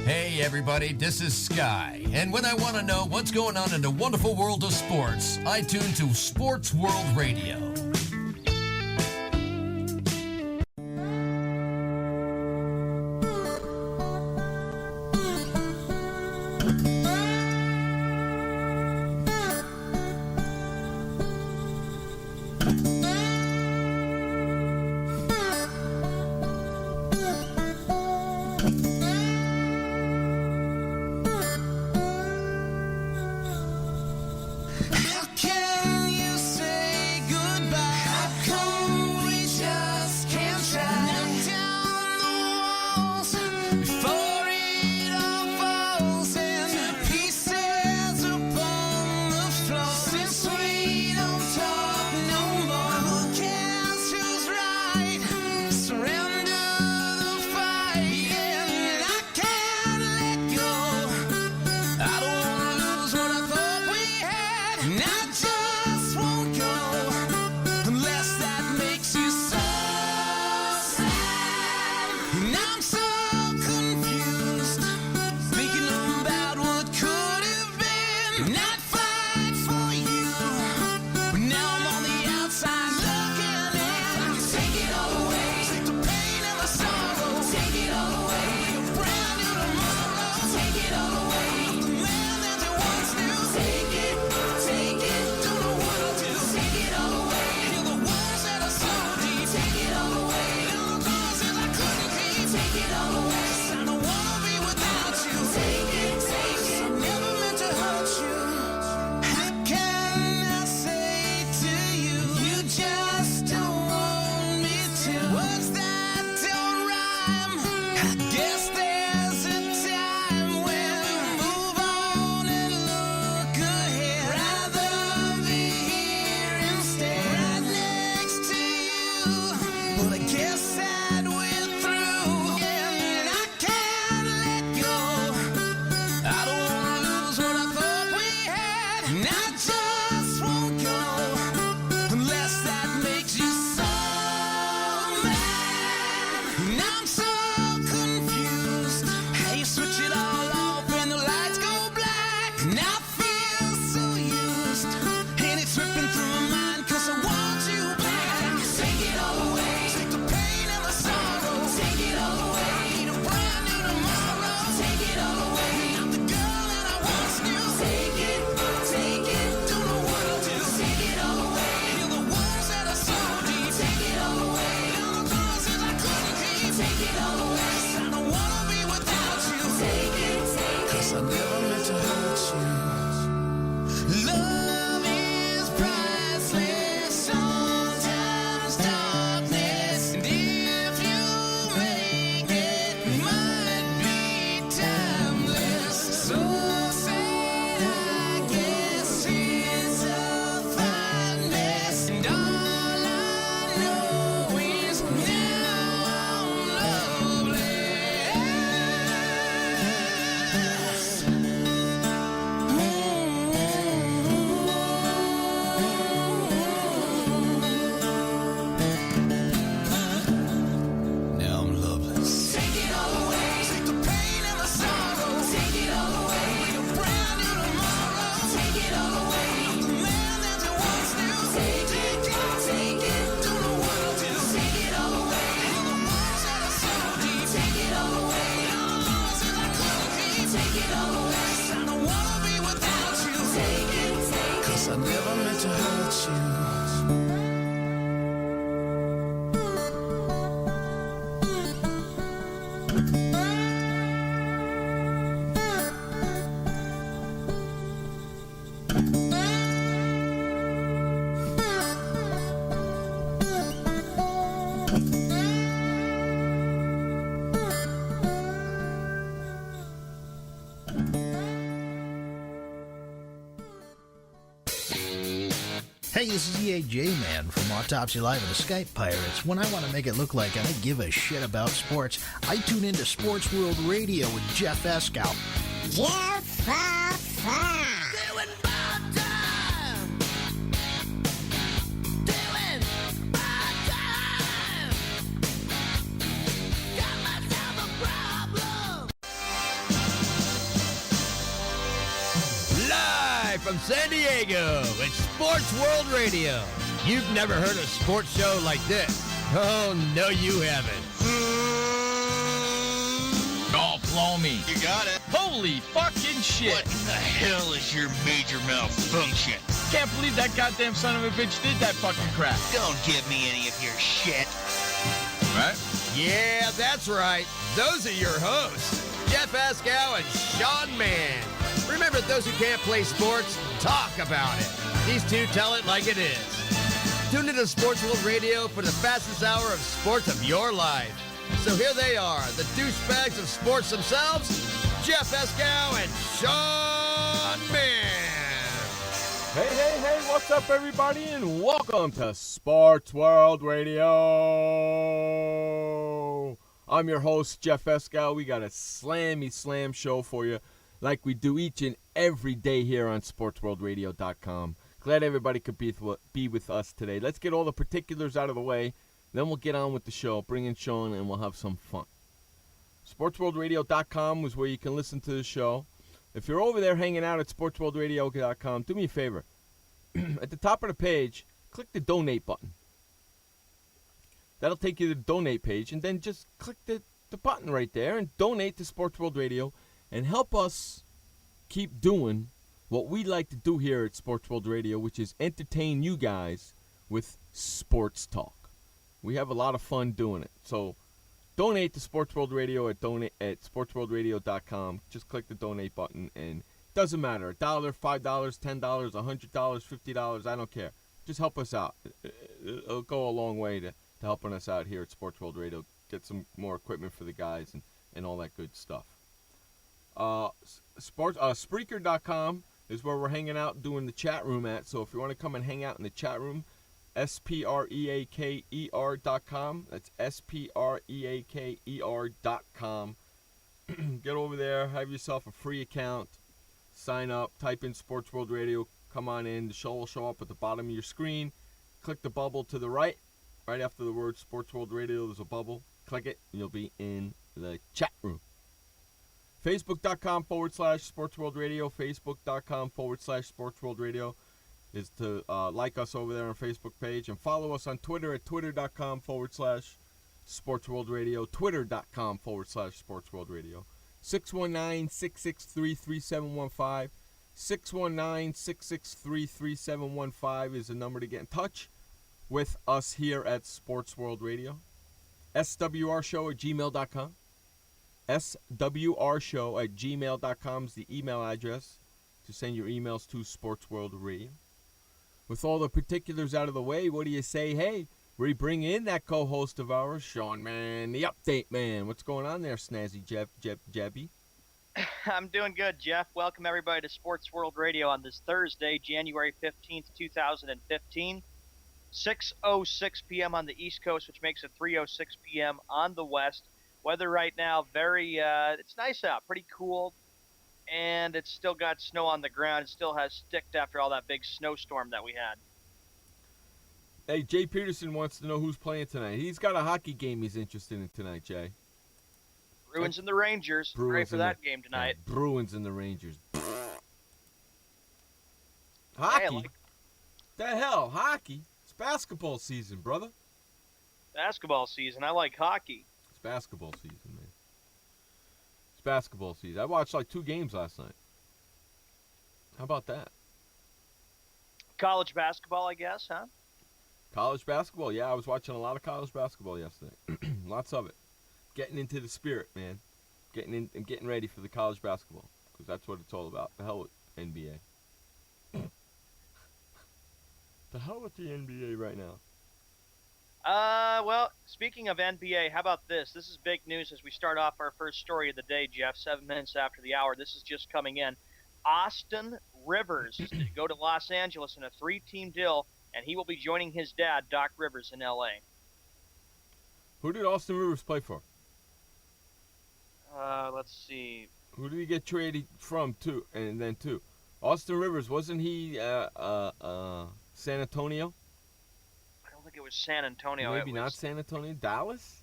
Hey everybody, this is Sky, and when I want to know what's going on in the wonderful world of sports, I tune to Sports World Radio. Hey, this is EAJ-Man from Autopsy Live and the Skype Pirates. When I want to make it look like I give a shit about sports, I tune into Sports World Radio with Jeff Escow. Jeff Doing bad time. Doing bad time. Got myself a problem. from San Diego. It's Sports World Radio. You've never heard a sports show like this. Oh, no, you haven't. Oh, blow me. You got it. Holy fucking shit. What in the hell is your major malfunction? Can't believe that goddamn son of a bitch did that fucking crap. Don't give me any of your shit. Right? Yeah, that's right. Those are your hosts, Jeff Ascow and Sean Mann. Remember, those who can't play sports, talk about it. These two tell it like it is. Tune into Sports World Radio for the fastest hour of sports of your life. So here they are, the douchebags of sports themselves, Jeff Ascow and Sean Mann. Hey, what's up, everybody, and welcome to Sports World Radio. I'm your host, Jeff Escow. We got a slam show for you like we do each and every day here on SportsWorldRadio.com. Glad everybody could be with us today. Let's get all the particulars out of the way, then we'll get on with the show, bring in Sean, and we'll have some fun. SportsWorldRadio.com is where you can listen to the show. If you're over there hanging out at SportsWorldRadio.com, do me a favor. At the top of the page, click the donate button. That'll take you to the donate page, and then just click the button right there and donate to Sports World Radio and help us keep doing what we like to do here at Sports World Radio, which is entertain you guys with sports talk. We have a lot of fun doing it. So donate to Sports World Radio at SportsWorldRadio.com. Just click the donate button, and it doesn't matter. $1, $5, $10, $100, $50, I don't care. Just help us out. It'll go a long way to helping us out here at Sports World Radio. Get some more equipment for the guys and all that good stuff. Spreaker.com is where we're hanging out doing the chat room at. So if you want to come and hang out in the chat room, Spreaker.com. That's Spreaker.com. Get over there, have yourself a free account, sign up, type in Sports World Radio, come on in. The show will show up at the bottom of your screen. Click the bubble to the right after the word Sports World Radio, there's a bubble. Click it, and you'll be in the chat room. Facebook.com/Sports World Radio. Facebook.com/Sports World Radio is to like us over there on our Facebook page, and follow us on Twitter at Twitter.com/Sports World Radio. Twitter.com/Sports World Radio. 619-663-3715. 619-663-3715 is the number to get in touch with us here at Sports World Radio. SWRshow@gmail.com. SWRshow@gmail.com is the email address to send your emails to Sports World Radio. With all the particulars out of the way, what do you say? Hey, we bring in that co-host of ours, Sean Mann, the update man. What's going on there, Snazzy Jebby? I'm doing good, Jeff. Welcome, everybody, to Sports World Radio on this Thursday, January 15th, 2015. 6:06 p.m. on the East Coast, which makes it 3:06 p.m. on the West. Weather right now, it's nice out, pretty cool, and it's still got snow on the ground. It still has sticked after all that big snowstorm that we had. Hey, Jay Peterson wants to know who's playing tonight. He's got a hockey game he's interested in tonight, Jay. Bruins and the Rangers. Ready for that game tonight. Bruins and the Rangers. Hockey? Hey, The hell, hockey? It's basketball season, brother. basketball season. I like hockey. It's basketball season, man. It's basketball season. I watched like 2 games last night. How about that? College basketball, I guess, huh? College basketball? Yeah, I was watching a lot of college basketball yesterday. Lots of it. Getting into the spirit, man. Getting ready for the college basketball, because that's what it's all about. The hell with NBA. The hell with the NBA right now. Well, speaking of NBA, how about this? This is big news as we start off our first story of the day, Jeff, 7 minutes after the hour. This is just coming in. Austin Rivers is to go to Los Angeles in a 3-team deal, and he will be joining his dad, Doc Rivers, in L.A. Who did Austin Rivers play for? Let's see. Who did he get traded from to? And then to Austin Rivers, wasn't he San Antonio? I don't think it was San Antonio. Maybe not San Antonio. Dallas?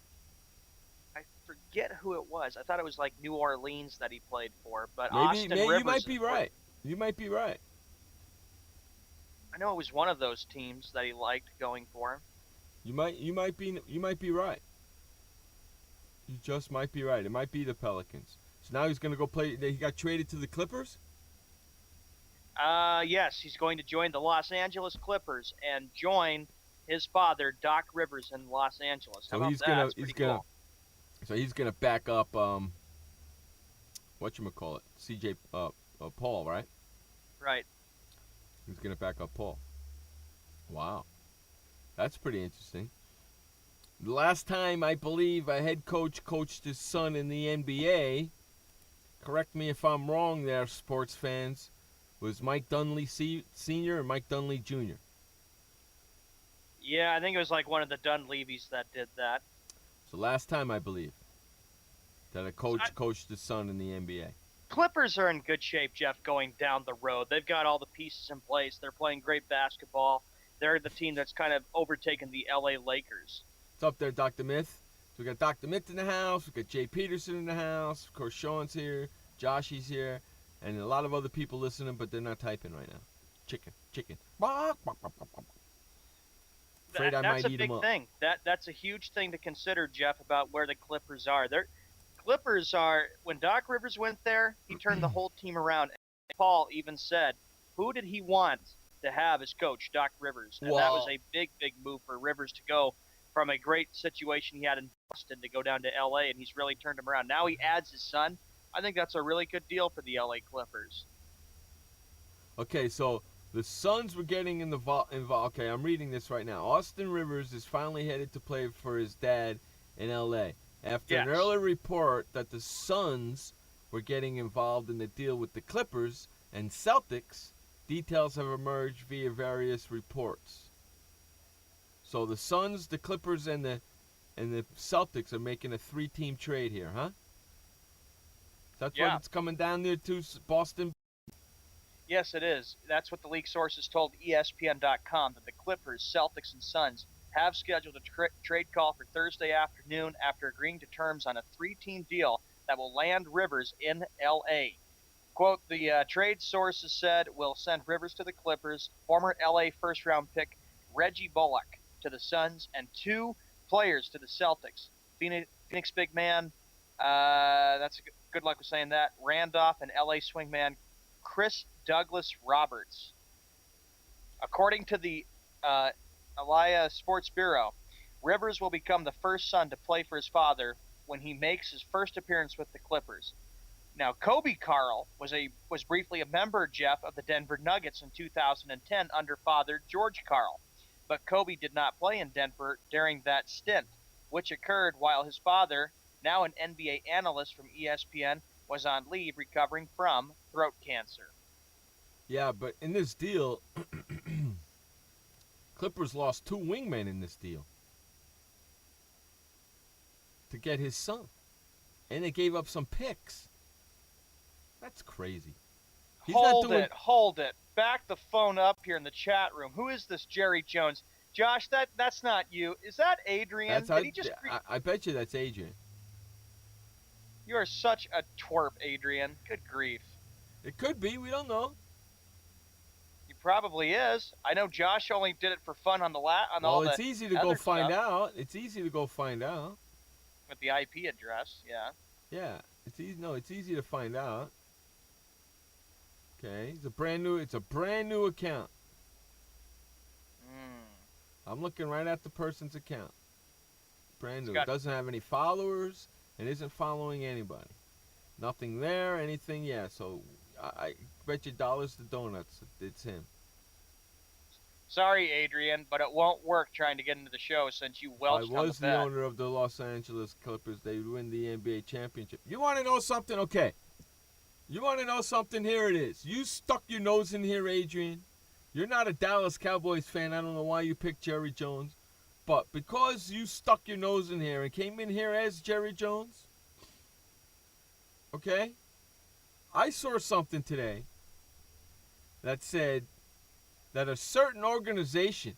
I forget who it was. I thought it was like New Orleans that he played for, but Maybe, Austin Rivers. you might be right. You might be right. I know it was one of those teams that he liked going for him. You might be right. You just might be right. It might be the Pelicans. So now he's going to go play. He got traded to the Clippers? Yes, he's going to join the Los Angeles Clippers and join his father, Doc Rivers, in Los Angeles. How So about he's that? gonna That's pretty cool. So he's gonna back up whatchamacallit, CJ Paul, right? Right. He's gonna back up Paul. Wow. That's pretty interesting. The last time I believe a head coach coached his son in the NBA, correct me if I'm wrong there, sports fans, was Mike Dunleavy Sr. and Mike Dunleavy Jr. Yeah, I think it was like one of the Dunleavys that did that. So last time I believe that a coach coached his son in the NBA. Clippers are in good shape, Jeff, going down the road. They've got all the pieces in place. They're playing great basketball. They're the team that's kind of overtaken the LA Lakers. What's up there, Dr. Myth? So we got Dr. Myth in the house. We got Jay Peterson in the house. Of course, Sean's here. Joshy's here. And a lot of other people listening, but they're not typing right now. Chicken. Afraid I That's might a eat big them up. thing. That's a huge thing to consider, Jeff, about where the Clippers are. Clippers are, when Doc Rivers went there, he turned the whole team around. And Paul even said, who did he want to have as coach? Doc Rivers. And that was a big, big move for Rivers to go from a great situation he had in Boston to go down to L.A., and he's really turned him around. Now he adds his son. I think that's a really good deal for the L.A. Clippers. Okay, so the Suns were getting involved. Okay, I'm reading this right now. Austin Rivers is finally headed to play for his dad in L.A. after an earlier report that the Suns were getting involved in the deal with the Clippers and Celtics. Details have emerged via various reports. So the Suns, the Clippers, and the Celtics are making a 3-team trade here, huh? That's what it's coming down there to, Boston? Yes, it is. That's what the league sources told ESPN.com, that the Clippers, Celtics, and Suns have scheduled a trade call for Thursday afternoon after agreeing to terms on a 3-team deal that will land Rivers in L.A. Quote, the trade sources said will send Rivers to the Clippers, former L.A. first-round pick Reggie Bullock to the Suns, and 2 players to the Celtics. Phoenix big man, that's good luck with saying that, Randolph, and L.A. swingman Chris Douglas Roberts. According to the Alaya Sports Bureau, Rivers will become the first son to play for his father when he makes his first appearance with the Clippers. Now, Kobe Carl was briefly a member, Jeff, of the Denver Nuggets in 2010 under father George Carl, but Kobe did not play in Denver during that stint, which occurred while his father, now an NBA analyst from ESPN, was on leave recovering from throat cancer. Yeah, but in this deal, Clippers lost 2 wingmen in this deal to get his son. And they gave up some picks. That's crazy. Hold it. Back the phone up here in the chat room. Who is this Jerry Jones? Josh, that's not you. Is that Adrian? I bet you that's Adrian. You are such a twerp, Adrian. Good grief. It could be. We don't know. He probably is. I know Josh only did it for fun on all the it's easy to go find out. It's easy to go find out. With the IP address, yeah. Yeah, it's easy. No, it's easy to find out. Okay, it's a brand new account. I'm looking right at the person's account. Brand new. It doesn't have any followers and isn't following anybody. Nothing there, anything, yeah. So I bet you dollars to donuts it's him. Sorry, Adrian, but it won't work trying to get into the show since you welched on the bet. I was the owner of the Los Angeles Clippers. They win the NBA championship. You want to know something? Okay. You want to know something? Here it is. You stuck your nose in here, Adrian. You're not a Dallas Cowboys fan. I don't know why you picked Jerry Jones. But because you stuck your nose in here and came in here as Jerry Jones, okay, I saw something today that said that a certain organization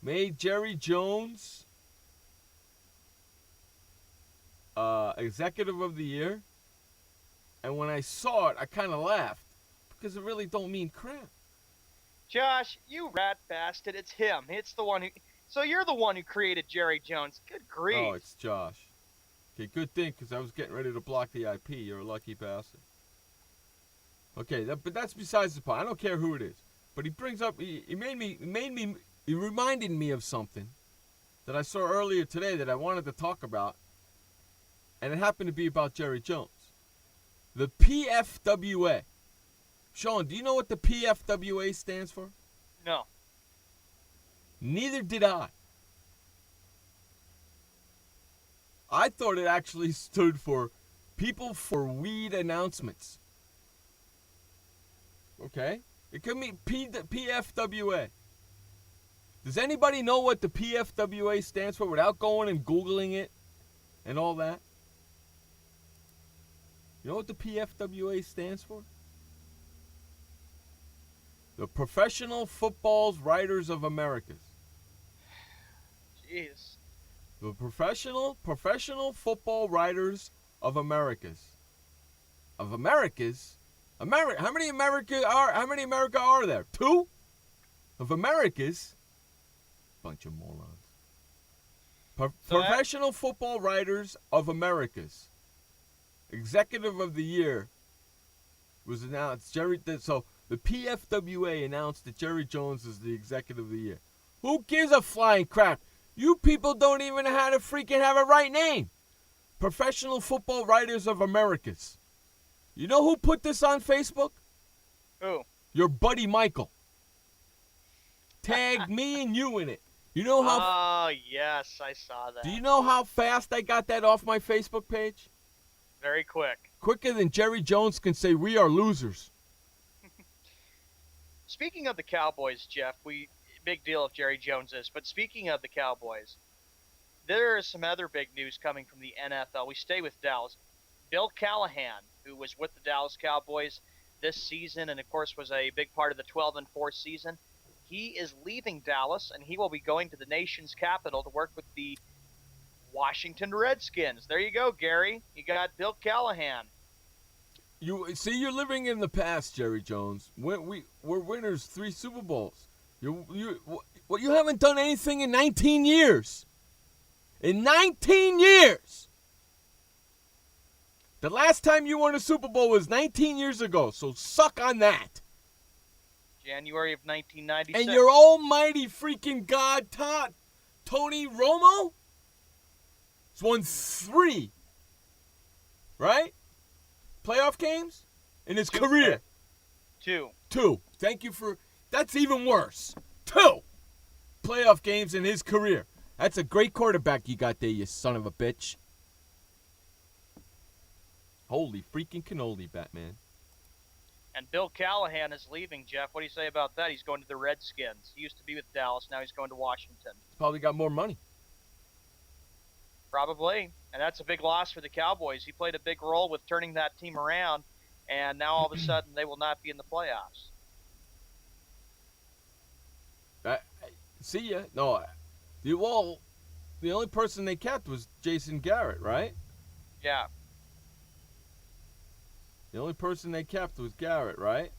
made Jerry Jones Executive of the Year. And when I saw it, I kind of laughed because it really don't mean crap. Josh, you rat bastard. It's him. It's the one who. So you're the one who created Jerry Jones. Good grief. Oh, it's Josh. Okay, good thing, because I was getting ready to block the IP. You're a lucky bastard. Okay, but that's besides the point. I don't care who it is. But he brings up, he reminded me of something that I saw earlier today that I wanted to talk about, and it happened to be about Jerry Jones. The PFWA. Sean, do you know what the PFWA stands for? No. Neither did I. I thought it actually stood for People for Weed Announcements. Okay? It could mean PFWA. Does anybody know what the PFWA stands for without going and Googling it and all that? You know what the PFWA stands for? The Professional Football Writers of America. Jeez. The Professional Football Writers of Americas. Of Americas? How many America are there? 2? Of Americas? Bunch of morons. Professional Football Writers of Americas. Executive of the Year was announced. So the PFWA announced that Jerry Jones is the Executive of the Year. Who gives a flying crap? You people don't even know how to freaking have a right name. Professional Football Writers of Americas. You know who put this on Facebook? Who? Your buddy Michael. Tagged me and you in it. You know how? Oh, yes, I saw that. Do you know how fast I got that off my Facebook page? Very quick. Quicker than Jerry Jones can say we are losers. Speaking of the Cowboys, Jeff, big deal if Jerry Jones is. But speaking of the Cowboys, there is some other big news coming from the NFL. We stay with Dallas. Bill Callahan, who was with the Dallas Cowboys this season and, of course, was a big part of the 12-4 season, he is leaving Dallas, and he will be going to the nation's capital to work with the Washington Redskins. There you go, Gary. You got Bill Callahan. You see, you're living in the past, Jerry Jones. We're winners 3 Super Bowls. You haven't done anything in 19 years. In 19 years! The last time you won a Super Bowl was 19 years ago, so suck on that. January of 1996. And your almighty freaking God, Tony Romo, has won 3, right? Playoff games in his career. 2. 2. Thank you for... That's even worse. 2 playoff games in his career. That's a great quarterback you got there, you son of a bitch. Holy freaking cannoli, Batman. And Bill Callahan is leaving, Jeff. What do you say about that? He's going to the Redskins. He used to be with Dallas. Now he's going to Washington. He's probably got more money. Probably. And that's a big loss for the Cowboys. He played a big role with turning that team around, and now all of a sudden they will not be in the playoffs. See ya. No, the only person they kept was Jason Garrett, right? Yeah. The only person they kept was Garrett, right?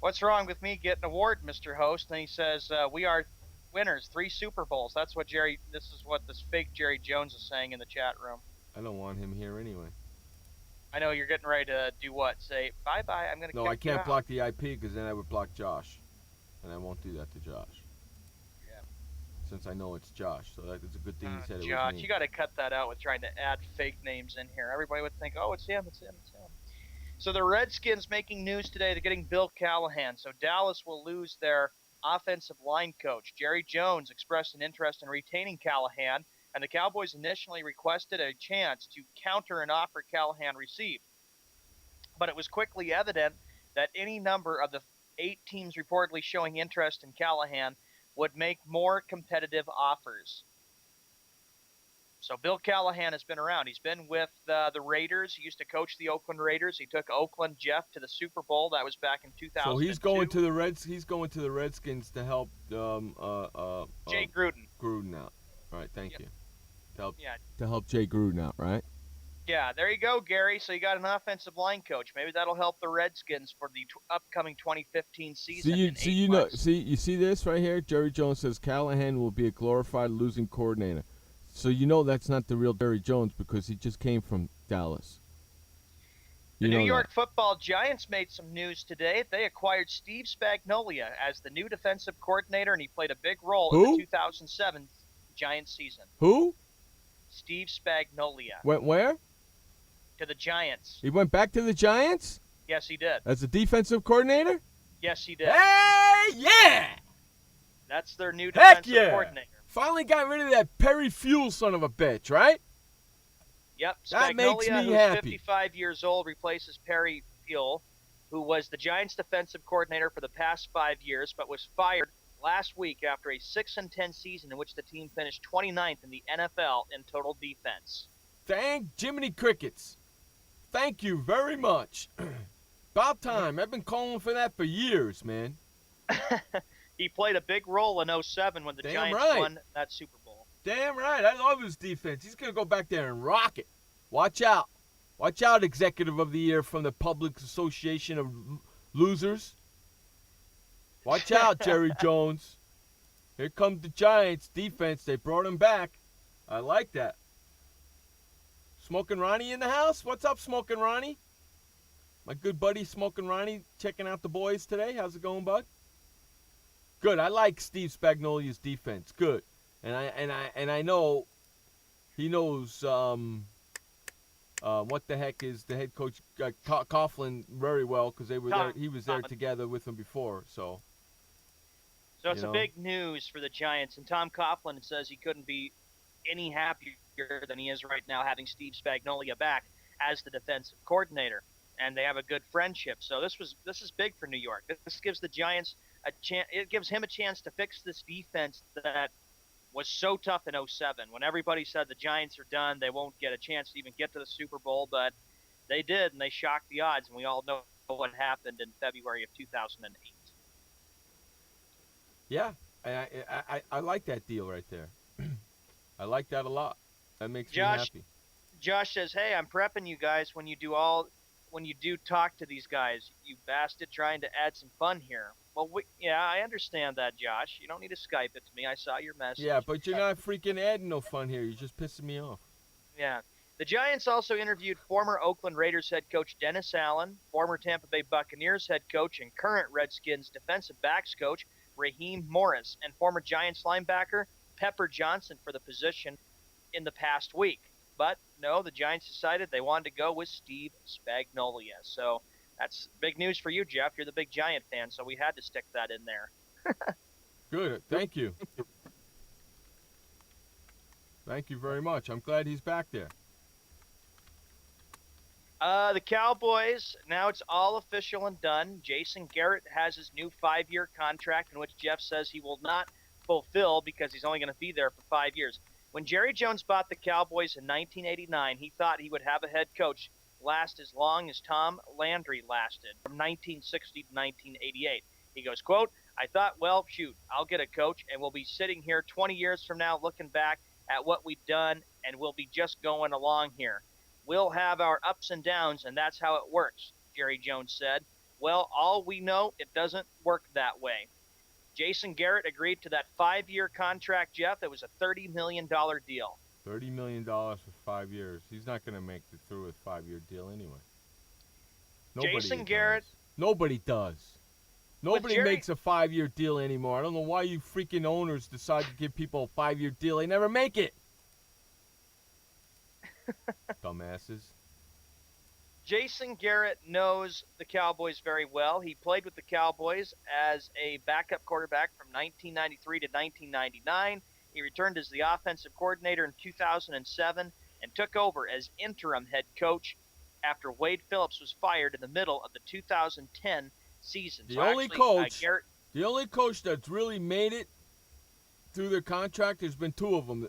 What's wrong with me getting an award, Mr. Host? And he says, we are winners, 3 Super Bowls. This is what this fake Jerry Jones is saying in the chat room. I don't want him here anyway. I know you're getting ready to do what? Say, bye-bye, I'm going to kick you out. No, I can't block the IP because then I would block Josh. And I won't do that to Josh. Yeah. Since I know it's Josh. So that's a good thing he said it was Josh, me. you got to cut that out with trying to add fake names in here. Everybody would think, oh, it's him. So the Redskins making news today. They're getting Bill Callahan. So Dallas will lose their offensive line coach. Jerry Jones expressed an interest in retaining Callahan, and the Cowboys initially requested a chance to counter an offer Callahan received. But it was quickly evident that any number of the 8 teams reportedly showing interest in Callahan would make more competitive offers. So Bill Callahan has been around. He's been with the Raiders. He used to coach the Oakland Raiders. He took Oakland, Jeff, to the Super Bowl. That was back in 2002. So he's going to the Redskins to help Jay Gruden. Gruden out. All right, thank you. To help Yeah. Jay Gruden out, right? Yeah, there you go, Gary. So you got an offensive line coach. Maybe that'll help the Redskins for the upcoming 2015 season in 8 months. You see this right here? Jerry Jones says Callahan will be a glorified losing coordinator. So you know that's not the real Jerry Jones because he just came from Dallas. The New York Football Giants made some news today. They acquired Steve Spagnuolo as the new defensive coordinator, and he played a big role in the 2007 Giants season. Who? Steve Spagnuolo. Went where? To the Giants. He went back to the Giants? Yes, he did. As a defensive coordinator? Yes, he did. Hey, yeah! That's their new Heck defensive yeah! coordinator. Finally got rid of that Perry Fuel son of a bitch, right? Yep, That makes Spagnuolo, me who's happy. 55 years old, replaces Perry Fuel, who was the Giants' defensive coordinator for the past 5 years, but was fired last week after a 6-10 season in which the team finished 29th in the NFL in total defense. Thank Jiminy Crickets. Thank you very much. About time. I've been calling for that for years, man. He played a big role in 07 when the Damn Giants right. won that Super Bowl. Damn right. I love his defense. He's going to go back there and rock it. Watch out. Watch out, Executive of the Year from the Public Association of Losers. Watch out, Jerry Jones. Here comes the Giants defense. They brought him back. I like that. Smoking Ronnie in the house? What's up, Smoking Ronnie? My good buddy Smoking Ronnie checking out the boys today. How's it going, bud? Good. I like Steve Spagnuolo's defense. Good. And I know he knows what the heck is the head coach Coughlin very well because they were there. He was there together with him before. So it's a big news for the Giants. And Tom Coughlin says he couldn't be any happier than he is right now having Steve Spagnuolo back as the defensive coordinator. And they have a good friendship. So this is big for New York. This gives the Giants a chance. It gives him a chance to fix this defense that was so tough in 07 when everybody said the Giants are done. They won't get a chance to even get to the Super Bowl, but they did, and they shocked the odds. And we all know what happened in February of 2008. Yeah, I like that deal right there. I like that a lot. That makes me happy. Josh says, "Hey, I'm prepping you guys when you do talk to these guys. You bastard, trying to add some fun here." Well, yeah, I understand that, Josh. You don't need to Skype it to me. I saw your message. Yeah, but you're not freaking adding no fun here. You're just pissing me off. Yeah. The Giants also interviewed former Oakland Raiders head coach Dennis Allen, former Tampa Bay Buccaneers head coach and current Redskins defensive backs coach Raheem Morris, and former Giants linebacker Pepper Johnson for the position in the past week. But no, the Giants decided they wanted to go with Steve Spagnuolo. So that's big news for you, Jeff. You're the big Giant fan, so we had to stick that in there. Good. Thank you. Thank you very much. I'm glad he's back there. The Cowboys, now it's all official and done. Jason Garrett has his new 5-year contract in which Jeff says he will not fulfill because he's only going to be there for 5 years. When Jerry Jones bought the Cowboys in 1989, he thought he would have a head coach last as long as Tom Landry lasted, from 1960 to 1988. He goes, quote, "I thought, well, shoot, I'll get a coach, and we'll be sitting here 20 years from now looking back at what we've done, and we'll be just going along here. We'll have our ups and downs, and that's how it works," Jerry Jones said. Well, all we know, it doesn't work that way. Jason Garrett agreed to that 5-year contract, Jeff. It was a $30 million deal. $30 million for 5 years. He's not going to make it through a 5-year deal anyway. Jason Garrett. Nobody does. Nobody makes a 5-year deal anymore. I don't know why you freaking owners decide to give people a 5-year deal. They never make it. Dumbasses. Jason Garrett knows the Cowboys very well. He played with the Cowboys as a backup quarterback from 1993 to 1999. He returned as the offensive coordinator in 2007 and took over as interim head coach after Wade Phillips was fired in the middle of the 2010 season. The only coach that's really made it through their contract, there's been 2 of them,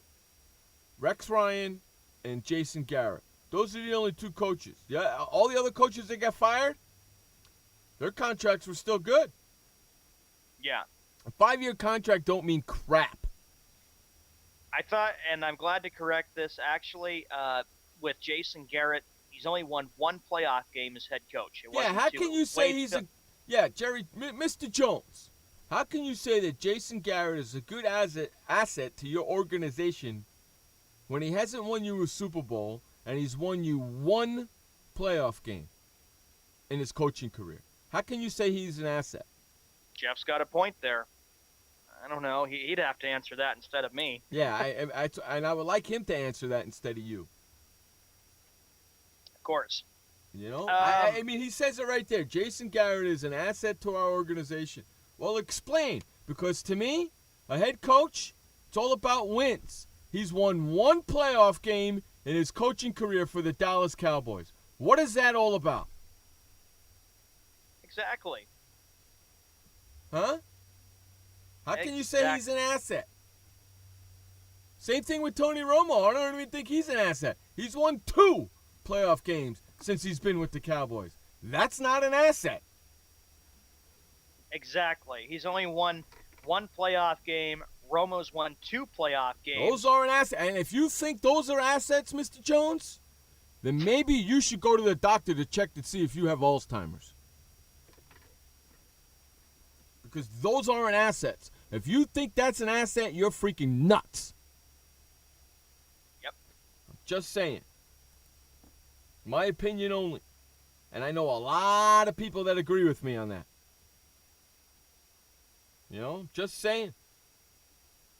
Rex Ryan and Jason Garrett. Those are the only 2 coaches. Yeah, all the other coaches that got fired, their contracts were still good. Yeah. A 5-year contract don't mean crap. I thought, and I'm glad to correct this, actually, with Jason Garrett, he's only won one playoff game as head coach. It Yeah, wasn't how two. can you say Wade he's Phil- Jerry, Mr. Jones, how can you say that Jason Garrett is a good asset to your organization when he hasn't won you a Super Bowl and he's won you one playoff game in his coaching career? How can you say he's an asset? Jeff's got a point there. I don't know. He'd have to answer that instead of me. Yeah, and I would like him to answer that instead of you. Of course. You know? I mean, he says it right there. Jason Garrett is an asset to our organization. Well, explain. Because to me, a head coach, it's all about wins. He's won one playoff game in his coaching career for the Dallas Cowboys. What is that all about? Exactly. Huh? How can you say he's an asset? Same thing with Tony Romo. I don't even think he's an asset. He's won 2 playoff games since he's been with the Cowboys. That's not an asset. Exactly. He's only won one playoff game. Romo's won 2 playoff games. Those are an asset. And if you think those are assets, Mr. Jones, then maybe you should go to the doctor to check to see if you have Alzheimer's. Because those aren't assets. If you think that's an asset, you're freaking nuts. Yep. I'm just saying. My opinion only. And I know a lot of people that agree with me on that. You know, just saying.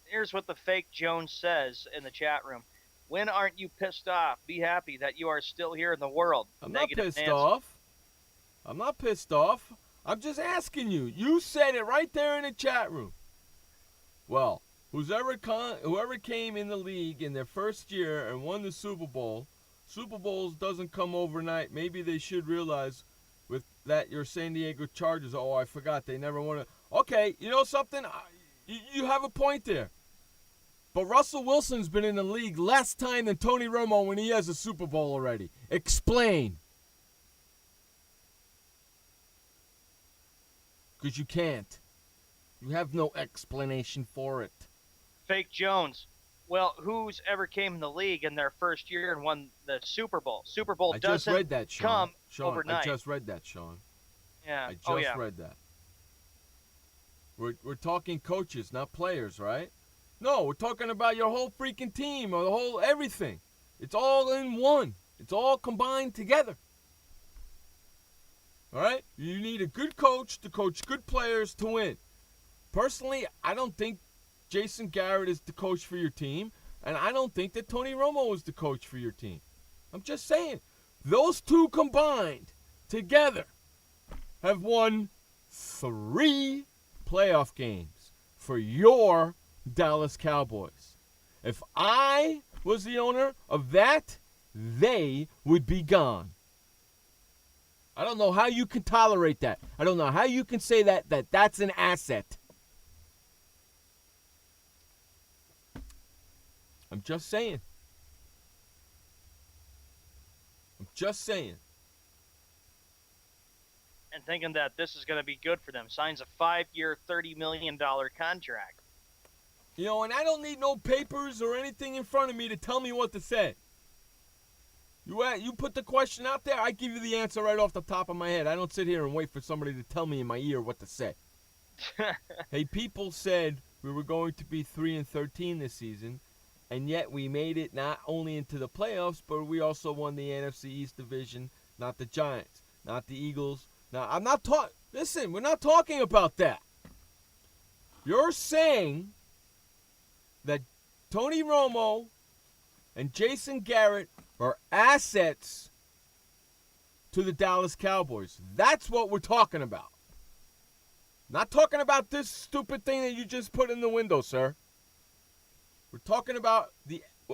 Here's what the fake Jones says in the chat room. When aren't you pissed off? Be happy that you are still here in the world. I'm Negative not pissed Nancy. off. I'm not pissed off. I'm just asking you. You said it right there in the chat room. Well, whoever came in the league in their first year and won the Super Bowl, Super Bowls doesn't come overnight. Maybe they should realize with that your San Diego Chargers, oh, I forgot, they never won it. Okay, you know something? You have a point there. But Russell Wilson's been in the league less time than Tony Romo when he has a Super Bowl already. Explain. Because you can't. You have no explanation for it. Fake Jones. Well, who's ever came in the league in their first year and won the Super Bowl? Super Bowl I doesn't just read that, Sean. come Sean, overnight. I just read that, Sean. Yeah. I just read that. We're talking coaches, not players, right? No, we're talking about your whole freaking team or the whole everything. It's all in one. It's all combined together. All right? You need a good coach to coach good players to win. Personally, I don't think Jason Garrett is the coach for your team, and I don't think that Tony Romo is the coach for your team. I'm just saying, those two combined together have won 3 playoff games for your Dallas Cowboys. If I was the owner of that, they would be gone. I don't know how you can tolerate that. I don't know how you can say that's an asset. I'm just saying. I'm just saying. And thinking that this is going to be good for them. Signs a 5-year, $30 million contract. You know, and I don't need no papers or anything in front of me to tell me what to say. You put the question out there, I give you the answer right off the top of my head. I don't sit here and wait for somebody to tell me in my ear what to say. Hey, people said we were going to be 3-13 this season, and yet we made it not only into the playoffs, but we also won the NFC East division, not the Giants, not the Eagles. Now, I'm not talking. Listen, we're not talking about that. You're saying that Tony Romo and Jason Garrett are assets to the Dallas Cowboys. That's what we're talking about. Not talking about this stupid thing that you just put in the window, sir. We're talking about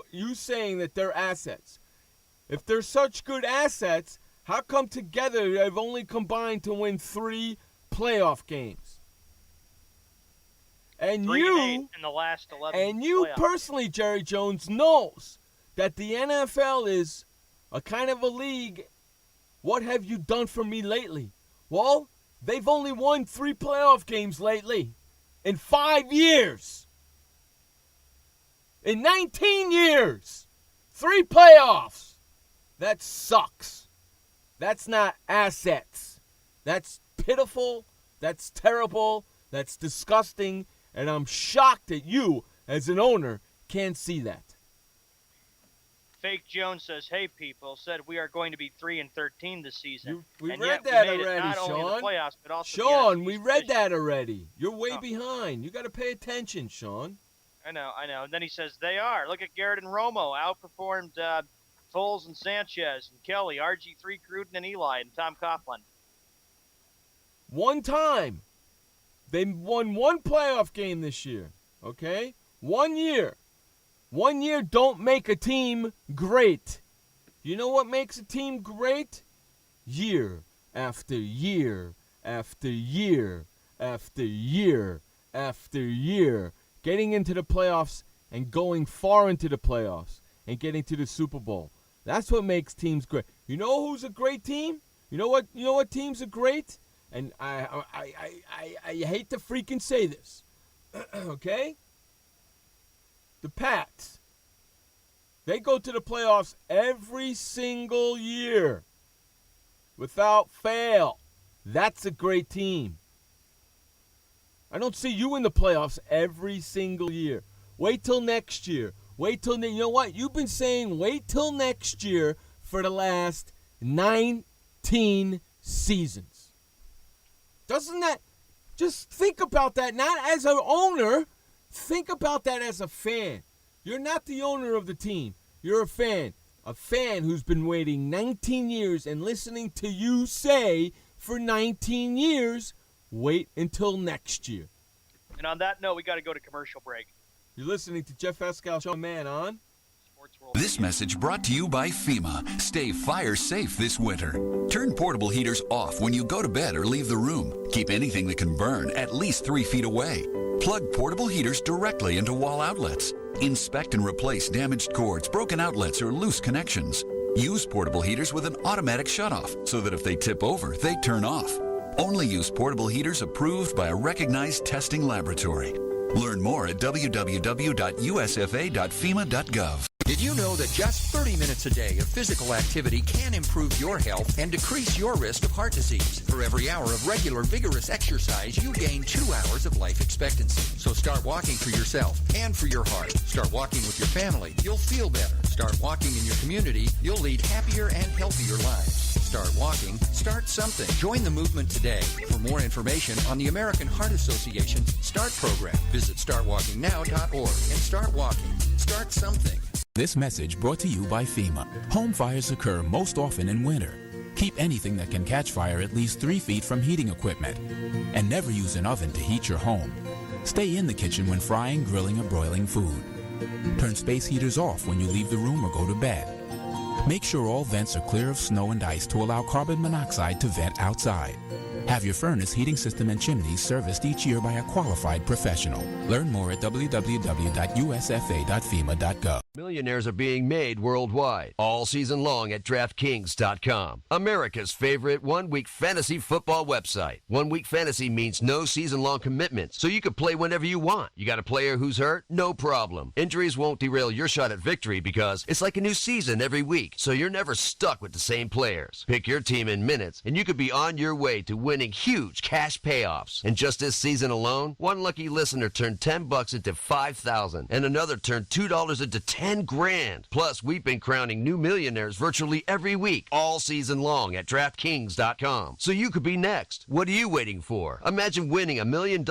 you saying that they're assets. If they're such good assets, how come together they've only combined to win 3 playoff games? And 3-8 in the last 11 and you playoffs. personally, Jerry Jones, knows that the NFL is a kind of a league. What have you done for me lately? Well, they've only won 3 playoff games lately in 5 years. In 19 years, 3 playoffs. That sucks. That's not assets. That's pitiful. That's terrible. That's disgusting. And I'm shocked that you, as an owner, can't see that. Fake Jones says, "Hey people, said we are going to be 3-13 this season." We and read yet that we made already, it not only in Sean. the playoffs, but also Sean, the we NFC read division. that already. You're way Oh. behind. You got to pay attention, Sean. I know. And then he says, "They are. Look at Garrett and Romo outperformed Foles and Sanchez and Kelly, RG3, Gruden and Eli, and Tom Coughlin." One time. They won one playoff game this year, okay? 1 year. 1 year don't make a team great. You know what makes a team great? Year after year after year after year after year. Getting into the playoffs and going far into the playoffs and getting to the Super Bowl. That's what makes teams great. You know who's a great team? You know what teams are great? And I hate to freaking say this, okay? The Pats. They go to the playoffs every single year without fail. That's a great team. I don't see you in the playoffs every single year. Wait till next year. You know what? You've been saying wait till next year for the last 19 seasons. Doesn't that, just think about that, not as an owner, think about that as a fan. You're not the owner of the team. You're a fan who's been waiting 19 years and listening to you say for 19 years, wait until next year. And on that note, we got to go to commercial break. You're listening to Jeff Escal, Sean Man on Sports World This message brought to you by FEMA. Stay fire safe this winter. Turn portable heaters off when you go to bed or leave the room. Keep anything that can burn at least 3 feet away. Plug portable heaters directly into wall outlets. Inspect and replace damaged cords, broken outlets, or loose connections. Use portable heaters with an automatic shutoff so that if they tip over, they turn off. Only use portable heaters approved by a recognized testing laboratory. Learn more at www.usfa.fema.gov. Did you know that just 30 minutes a day of physical activity can improve your health and decrease your risk of heart disease? For every hour of regular, vigorous exercise, you gain 2 hours of life expectancy. So start walking for yourself and for your heart. Start walking with your family. You'll feel better. Start walking in your community. You'll lead happier and healthier lives. Start walking. Start something. Join the movement today. For more information on the American Heart Association's START program, visit startwalkingnow.org and start walking. Start something. This message brought to you by FEMA. Home fires occur most often in winter. Keep anything that can catch fire at least 3 feet from heating equipment. And never use an oven to heat your home. Stay in the kitchen when frying, grilling, or broiling food. Turn space heaters off when you leave the room or go to bed. Make sure all vents are clear of snow and ice to allow carbon monoxide to vent outside. Have your furnace, heating system, and chimneys serviced each year by a qualified professional. Learn more at www.usfa.fema.gov. Millionaires are being made worldwide, all season long at DraftKings.com. America's favorite one-week fantasy football website. 1 week fantasy means no season-long commitments, so you can play whenever you want. You got a player who's hurt? No problem. Injuries won't derail your shot at victory because it's like a new season every week, so you're never stuck with the same players. Pick your team in minutes, and you could be on your way to winning huge cash payoffs. And just this season alone, one lucky listener turned $10 into $5,000, and another turned $2 into $10 grand. Plus, we've been crowning new millionaires virtually every week, all season long at DraftKings.com. So you could be next. What are you waiting for? Imagine winning $1 million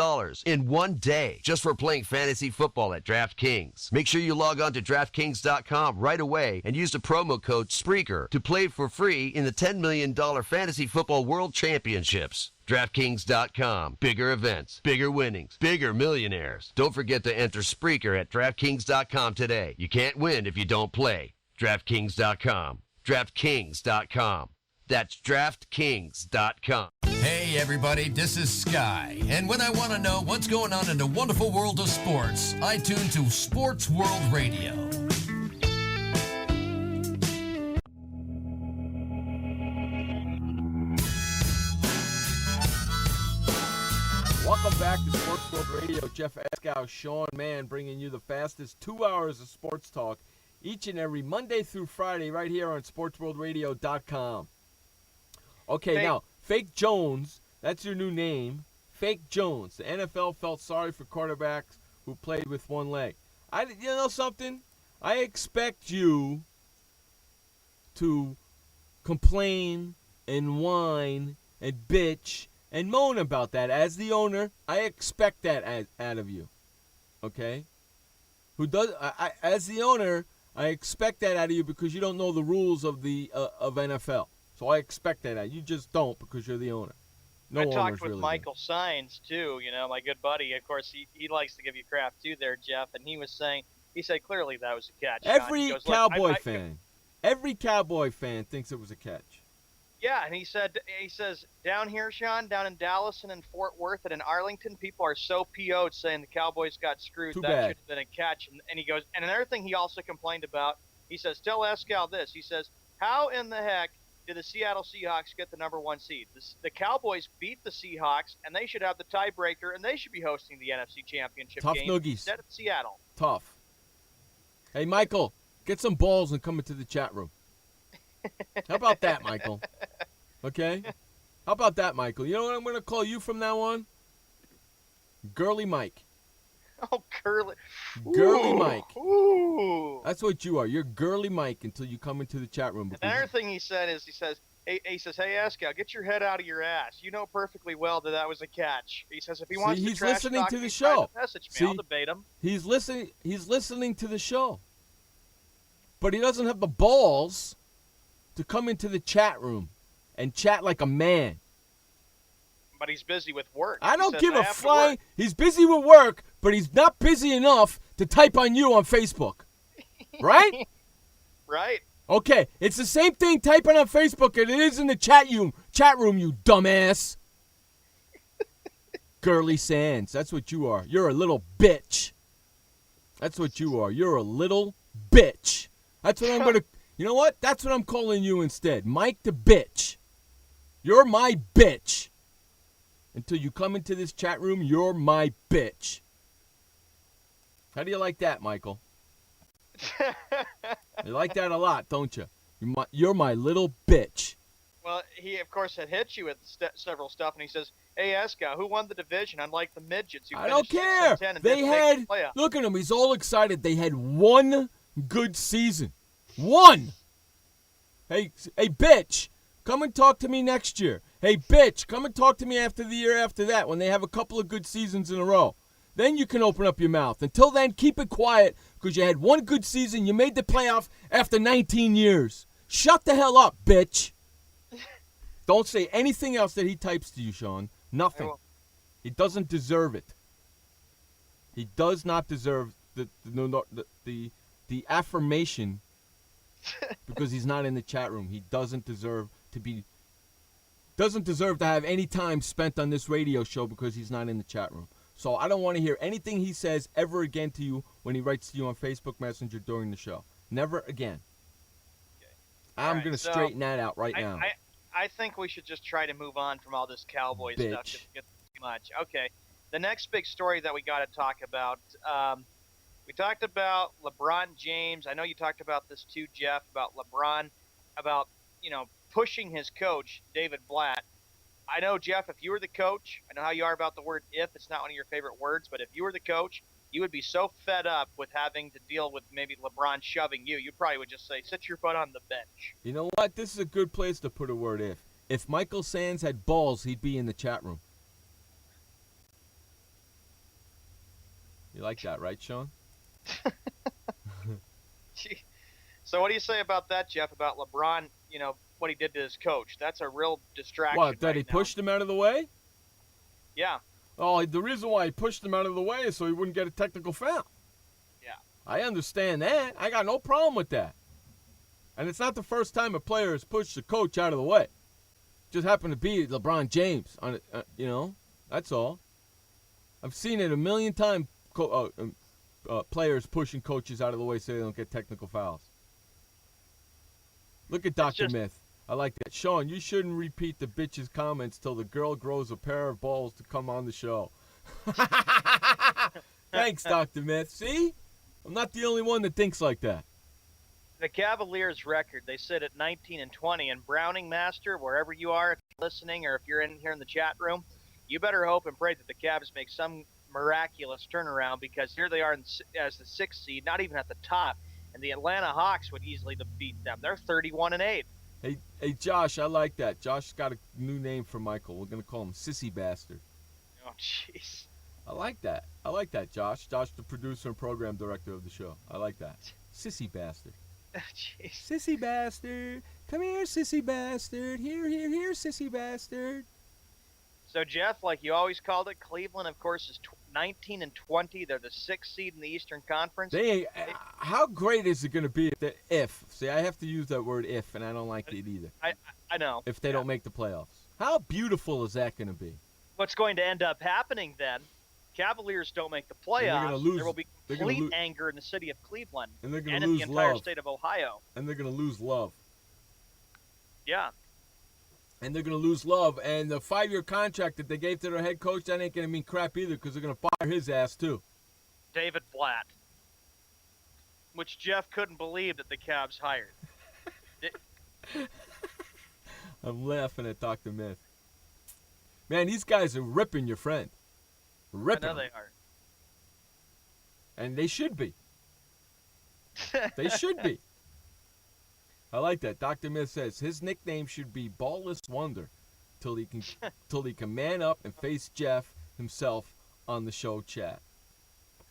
in 1 day just for playing fantasy football at DraftKings. Make sure you log on to DraftKings.com right away and use the promo code Spreaker to play for free in the $10 million Fantasy Football World Championships. DraftKings.com. Bigger events, bigger winnings, bigger millionaires. Don't forget to enter Spreaker at DraftKings.com today. You can't win if you don't play. DraftKings.com. DraftKings.com. That's DraftKings.com. Hey everybody, this is Sky. And when I want to know what's going on in the wonderful world of sports, I tune to Sports World Radio. Welcome back to Sports World Radio. Jeff Escal, Sean Mann, bringing you the fastest 2 hours of sports talk each and every Monday through Friday right here on SportsWorldRadio.com. Okay, now, Fake Jones, that's your new name. Fake Jones. The NFL felt sorry for quarterbacks who played with one leg. You know something? I expect you to complain and whine and bitch and moan about that. As the owner, I expect that out of you. Okay? As the owner, I expect that out of you because you don't know the rules of the of NFL. So I expect that out. You just don't because you're the owner. No I talked with really Michael Sines, too, my good buddy. Of course, he likes to give you crap, too, there, Jeff. And he said clearly that was a catch. Every Cowboy fan thinks it was a catch. Yeah, and he says, down here, Sean, down in Dallas and in Fort Worth and in Arlington, people are so PO'd saying the Cowboys got screwed. Too that bad. should have been a catch. And he goes, and another thing he also complained about, he says, tell Escal this. He says, how in the heck did the Seattle Seahawks get the number 1 seed? The Cowboys beat the Seahawks, and they should have the tiebreaker, and they should be hosting the NFC Championship game noogies. instead of Seattle. Tough. Hey, Michael, get some balls and come into the chat room. How about that, Michael? Okay? How about that, Michael? You know what I'm going to call you from now on? Girly Mike. Oh, Girly Mike. Ooh. That's what you are. You're Girly Mike until you come into the chat room. Another thing he said is, hey, Escal, get your head out of your ass. You know perfectly well that was a catch. He says if he wants to trash listening talk to the me, show. Message me. I'll debate him. He's listening to the show. But he doesn't have the balls to come into the chat room and chat like a man. But he's busy with work. I don't give a flying. He's busy with work, but he's not busy enough to type on you on Facebook. Right? Right. Okay, it's the same thing typing on Facebook as it is in the chat room, you dumbass. Girly Sands, that's what you are. You're a little bitch. That's what you are. You're a little bitch. That's what I'm going to... You know what? That's what I'm calling you instead. Mike the bitch. You're my bitch. Until you come into this chat room, you're my bitch. How do you like that, Michael? You like that a lot, don't you? You're my little bitch. Well, he, of course, had hit you with several stuff, and he says, hey, Esca, who won the division unlike the midgets? Who I don't finished 6 care. and 10 and They didn't make had... the playoff? Look at him. He's all excited. They had one good season. One. Hey, bitch, come and talk to me next year. Hey, bitch, come and talk to me after the year after that when they have a couple of good seasons in a row. Then you can open up your mouth. Until then, keep it quiet because you had one good season. You made the playoff after 19 years. Shut the hell up, bitch. Don't say anything else that he types to you, Sean. Nothing. He doesn't deserve it. He does not deserve the affirmation because he's not in the chat room. He doesn't deserve to have any time spent on this radio show because he's not in the chat room. So I don't want to hear anything he says ever again to you when he writes to you on Facebook Messenger during the show. Never again. Okay. I'm going to straighten that out right now. I think we should just try to move on from all this Cowboy Bitch. stuff. Just get too much. Okay. The next big story that we got to talk about, we talked about LeBron James. I know you talked about this too, Jeff, about LeBron, about, pushing his coach, David Blatt. I know, Jeff, if you were the coach, I know how you are about the word if. It's not one of your favorite words, but if you were the coach, you would be so fed up with having to deal with maybe LeBron shoving you. You probably would just say, sit your butt on the bench. You know what? This is a good place to put a word if. If Michael Sands had balls, he'd be in the chat room. You like that, right, Sean? So what do you say about that, Jeff, about LeBron, what he did to his coach? That's a real distraction. What, that he pushed him out of the way? Yeah. Oh, the reason why he pushed him out of the way is so he wouldn't get a technical foul. Yeah. I understand that. I got no problem with that. And it's not the first time a player has pushed a coach out of the way. Just happened to be LeBron James, that's all. I've seen it a million times, players pushing coaches out of the way so they don't get technical fouls. Look at Dr. Myth. I like that. Sean, you shouldn't repeat the bitch's comments till the girl grows a pair of balls to come on the show. Thanks, Dr. Myth. See? I'm not the only one that thinks like that. The Cavaliers' record, they sit at 19-20, and Browning Master, wherever you are, if you're listening or if you're in here in the chat room, you better hope and pray that the Cavs make some miraculous turnaround, because here they are as the 6th seed, not even at the top, and the Atlanta Hawks would easily beat them. They're 31-8. Hey, Josh, I like that. Josh's got a new name for Michael. We're gonna call him Sissy Bastard. Oh, jeez. I like that. I like that, Josh. Josh, the producer and program director of the show. I like that. Sissy Bastard. Jeez. Sissy Bastard. Come here, Sissy Bastard. Here, Sissy Bastard. So, Jeff, like you always called it, Cleveland, of course, is 19-20. They're the 6th seed in the Eastern Conference. How great is it going to be if? See, I have to use that word if, and I don't like it either. I know. If they don't make the playoffs. How beautiful is that going to be? What's going to end up happening then, Cavaliers don't make the playoffs, there will be complete anger in the city of Cleveland and they're in lose the entire love. state of Ohio. And they're going to lose love. Yeah. And they're going to lose love. And the 5-year contract that they gave to their head coach, that ain't going to mean crap either, because they're going to fire his ass too. David Blatt. Which Jeff couldn't believe that the Cavs hired. I'm laughing at Dr. Myth. Man, these guys are ripping your friend. Ripping I know him. they are. And they should be. They should be. I like that. Dr. Myth says his nickname should be Ballless Wonder till he can man up and face Jeff himself on the show chat.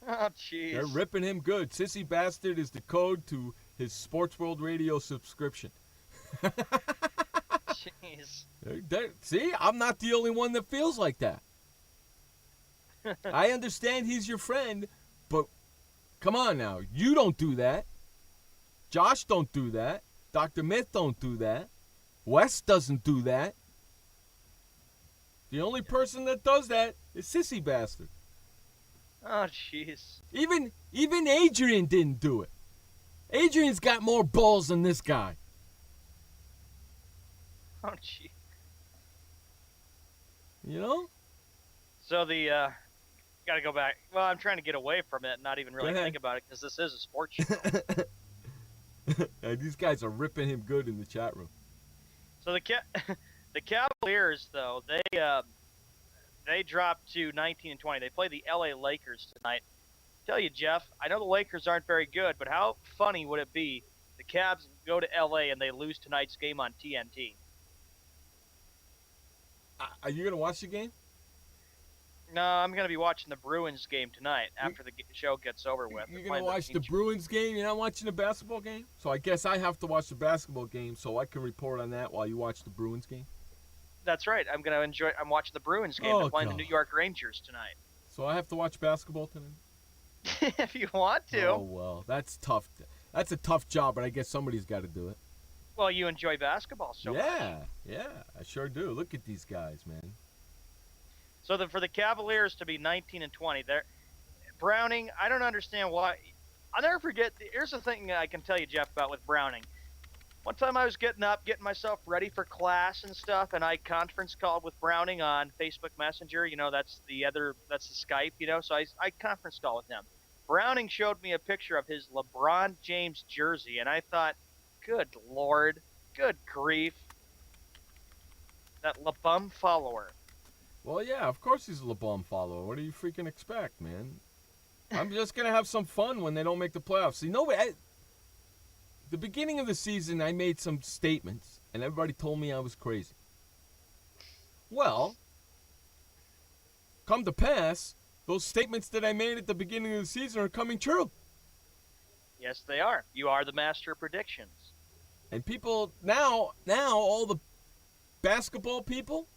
Oh, jeez. They're ripping him good. Sissy Bastard is the code to his Sports World Radio subscription. Jeez. See, I'm not the only one that feels like that. I understand he's your friend, but come on now. You don't do that. Josh don't do that. Dr. Myth don't do that. Wes doesn't do that. The only person that does that is Sissy Bastard. Oh, jeez. Even Adrian didn't do it. Adrian's got more balls than this guy. Oh, jeez. You know? So got to go back. Well, I'm trying to get away from it and not even really think about it, because this is a sports show. These guys are ripping him good in the chat room. So the Cavaliers, though, they dropped to 19-20. They play the LA Lakers tonight. Tell you, Jeff, I know the Lakers aren't very good, but how funny would it be the Cavs go to LA and they lose tonight's game on TNT? Are you going to watch the game? No, I'm going to be watching the Bruins game tonight after the show gets over with. You're going to watch the Bruins game? You're not watching the basketball game? So I guess I have to watch the basketball game so I can report on that while you watch the Bruins game? That's right. I'm going to enjoy. I'm watching the Bruins game. They're playing the New York Rangers tonight. So I have to watch basketball tonight? If you want to. Oh, well, that's tough. That's a tough job, but I guess somebody's got to do it. Well, you enjoy basketball so much. Yeah, I sure do. Look at these guys, man. So for the Cavaliers to be 19-20, Browning, I don't understand why. I'll never forget. Here's the thing I can tell you, Jeff, about with Browning. One time I was getting myself ready for class and stuff, and I conference called with Browning on Facebook Messenger. You know, that's the Skype, you know, so I conference call with him. Browning showed me a picture of his LeBron James jersey, and I thought, good Lord, good grief, that LeBum follower. Well, yeah, of course he's a LeBron follower. What do you freaking expect, man? I'm just going to have some fun when they don't make the playoffs. See, the beginning of the season, I made some statements, and everybody told me I was crazy. Well, come to pass, those statements that I made at the beginning of the season are coming true. Yes, they are. You are the master of predictions. And people, now all the basketball people,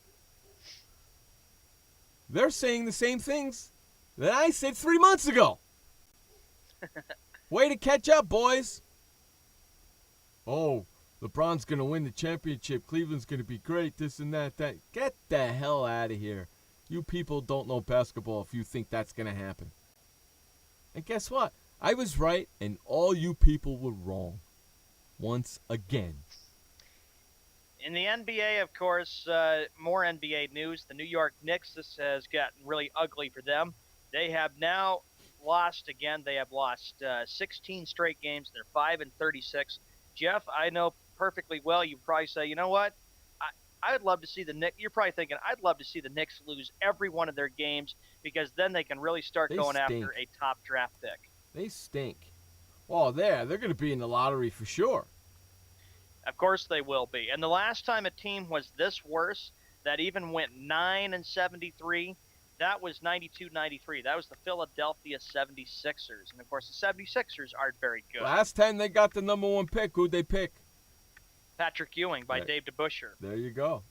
they're saying the same things that I said 3 months ago. Way to catch up, boys. Oh, LeBron's going to win the championship. Cleveland's going to be great, this and that. Get the hell out of here. You people don't know basketball if you think that's going to happen. And guess what? I was right, and all you people were wrong. Once again. In the NBA, of course, more NBA news. The New York Knicks, this has gotten really ugly for them. They have now lost again. They have lost 16 straight games. They're 5-36. Jeff, I know perfectly well. You probably say, you know what? I'd love to see the Knicks. You're probably thinking, I'd love to see the Knicks lose every one of their games because then they can really start going after a top draft pick. They stink. Well, they're going to be in the lottery for sure. Of course they will be. And the last time a team was this worse, that even went 9-73, that was 92-93. That was the Philadelphia 76ers. And, of course, the 76ers aren't very good. Last time they got the number 1 pick, who'd they pick? Patrick Ewing by Dave DeBusschere. There you go.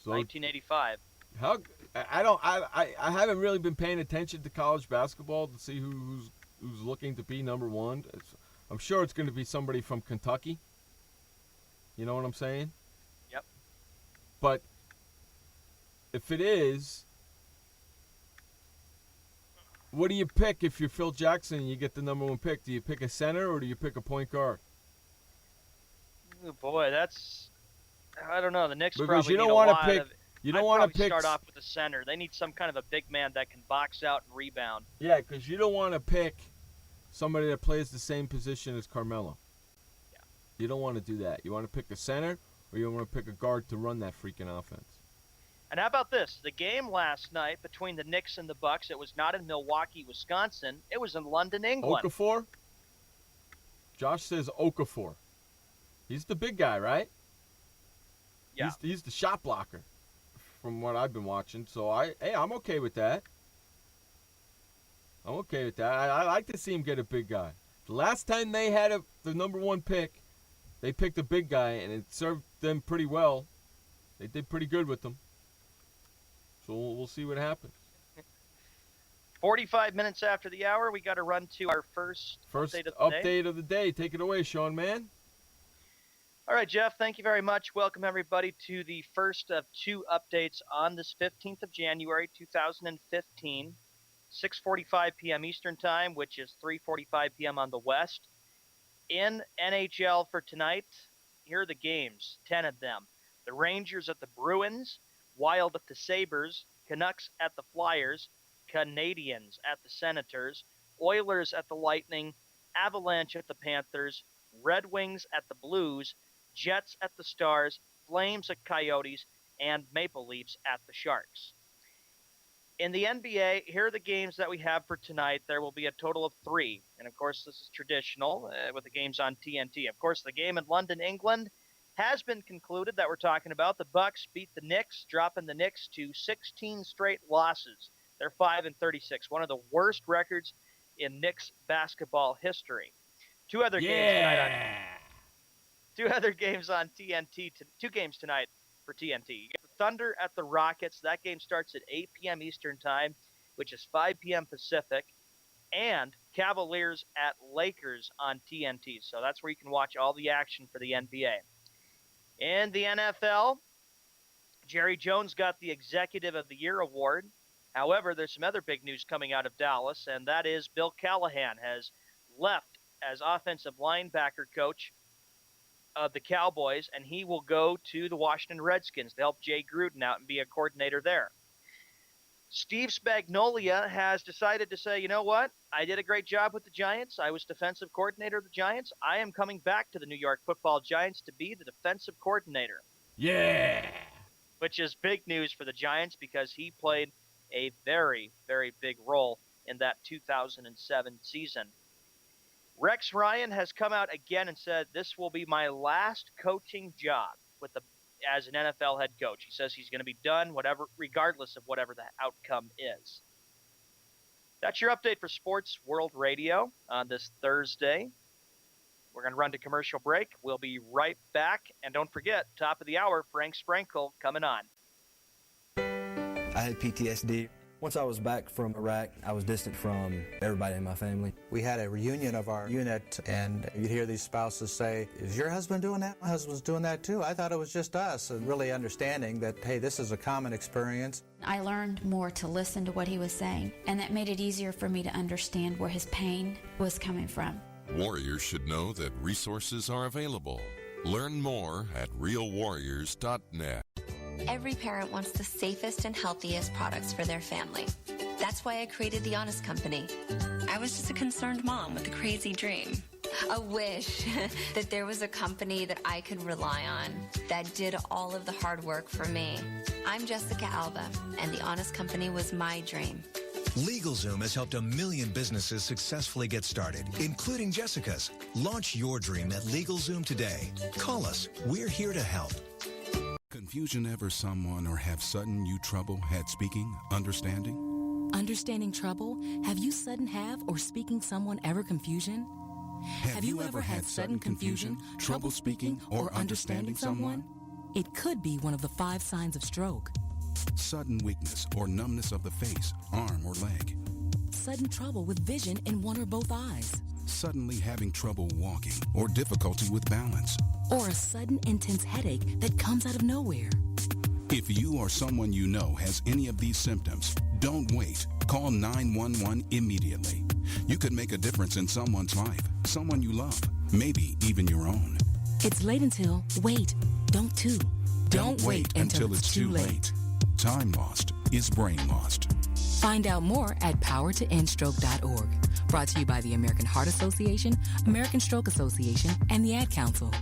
So 1985. I haven't really been paying attention to college basketball to see who's looking to be number 1. I'm sure it's going to be somebody from Kentucky. You know what I'm saying? Yep. But if it is, what do you pick if you're Phil Jackson and you get the number 1 pick? Do you pick a center or do you pick a point guard? Oh boy, I don't know. The Knicks because probably you don't need want a to lot pick. of. You don't want to pick. Start off with a center. They need some kind of a big man that can box out and rebound. Yeah, because you don't want to pick somebody that plays the same position as Carmelo. Yeah. You don't want to do that. You want to pick a center or you want to pick a guard to run that freaking offense. And how about this? The game last night between the Knicks and the Bucks, it was not in Milwaukee, Wisconsin. It was in London, England. Okafor? Josh says Okafor. He's the big guy, right? Yeah. He's the shot blocker from what I've been watching. So, I'm okay with that. I'm okay with that. I like to see him get a big guy. The last time they had the number 1 pick, they picked a big guy, and it served them pretty well. They did pretty good with them. So we'll see what happens. 45 minutes after the hour, we got to run to our first update of the day. Take it away, Sean, man. All right, Jeff, thank you very much. Welcome, everybody, to the first of 2 updates on this 15th of January, 2015, 6:45 p.m. Eastern Time, which is 3:45 p.m. on the West. In NHL for tonight, here are the games, 10 of them. The Rangers at the Bruins, Wild at the Sabres, Canucks at the Flyers, Canadiens at the Senators, Oilers at the Lightning, Avalanche at the Panthers, Red Wings at the Blues, Jets at the Stars, Flames at Coyotes, and Maple Leafs at the Sharks. In the NBA, here are the games that we have for tonight. There will be a total of 3. And, of course, this is traditional with the games on TNT. Of course, the game in London, England, has been concluded that we're talking about. The Bucks beat the Knicks, dropping the Knicks to 16 straight losses. They're 5-36, one of the worst records in Knicks basketball history. 2 other games tonight. 2 other games on TNT. 2 games tonight for TNT. You get the Thunder at the Rockets. That game starts at 8 p.m. Eastern Time, which is 5 p.m. Pacific. And Cavaliers at Lakers on TNT. So that's where you can watch all the action for the NBA. In the NFL, Jerry Jones got the Executive of the Year award. However, there's some other big news coming out of Dallas, and that is Bill Callahan has left as offensive linebacker coach of the Cowboys, and he will go to the Washington Redskins to help Jay Gruden out and be a coordinator there. Steve Spagnuolo has decided to say, you know what? I did a great job with the Giants. I was defensive coordinator of the Giants. I am coming back to the New York Football Giants to be the defensive coordinator. Yeah! Which is big news for the Giants because he played a very, very big role in that 2007 season. Rex Ryan has come out again and said, this will be my last coaching job as an NFL head coach. He says he's going to be done regardless of whatever the outcome is. That's your update for Sports World Radio on this Thursday. We're going to run to commercial break. We'll be right back. And don't forget, top of the hour, Frank Sprankle coming on. I had PTSD. Once I was back from Iraq, I was distant from everybody in my family. We had a reunion of our unit, and you'd hear these spouses say, is your husband doing that? My husband's doing that too. I thought it was just us. And really understanding that, hey, this is a common experience. I learned more to listen to what he was saying, and that made it easier for me to understand where his pain was coming from. Warriors should know that resources are available. Learn more at realwarriors.net. Every parent wants the safest and healthiest products for their family. That's why I created The Honest Company. I was just a concerned mom with a crazy dream. A wish that there was a company that I could rely on that did all of the hard work for me. I'm Jessica Alba, and The Honest Company was my dream. LegalZoom has helped 1 million businesses successfully get started, including Jessica's. Launch your dream at LegalZoom today. Call us. We're here to help. Confusion ever someone or have sudden you trouble had speaking, understanding? Understanding trouble? Have you sudden have or speaking someone ever confusion? Have you ever had sudden confusion, trouble speaking, or understanding someone? It could be one of the 5 signs of stroke. Sudden weakness or numbness of the face, arm, or leg. Sudden trouble with vision in one or both eyes. Suddenly having trouble walking or difficulty with balance. Or a sudden intense headache that comes out of nowhere. If you or someone you know has any of these symptoms, don't wait. Call 911 immediately. You could make a difference in someone's life, someone you love, maybe even your own. It's late until, wait, don't wait until it's too late. Time lost is brain lost. Find out more at powertoendstroke.org. Brought to you by the American Heart Association, American Stroke Association, and the Ad Council.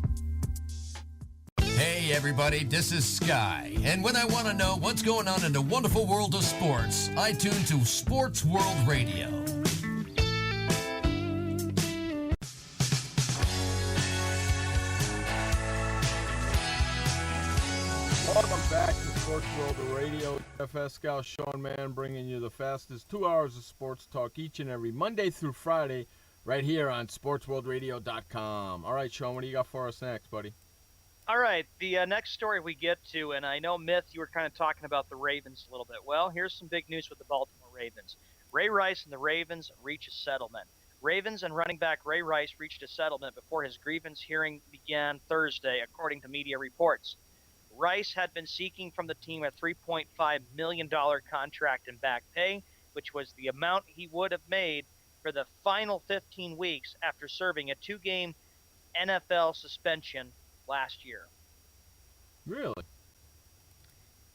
Hey everybody, this is Sky, and when I want to know what's going on in the wonderful world of sports, I tune to Sports World Radio. Welcome back to Sports World Radio. Jeff Escal, Sean Mann, bringing you the fastest 2 hours of sports talk each and every Monday through Friday right here on SportsWorldRadio.com. All right, Sean, what do you got for us next, buddy? All right, the next story we get to, and I know, Myth, you were kind of talking about the Ravens a little bit. Well, here's some big news with the Baltimore Ravens. Ray Rice and the Ravens reach a settlement. Ravens and running back Ray Rice reached a settlement before his grievance hearing began Thursday, according to media reports. Rice had been seeking from the team a $3.5 million contract and back pay, which was the amount he would have made for the final 15 weeks after serving a 2-game NFL suspension last year. Really?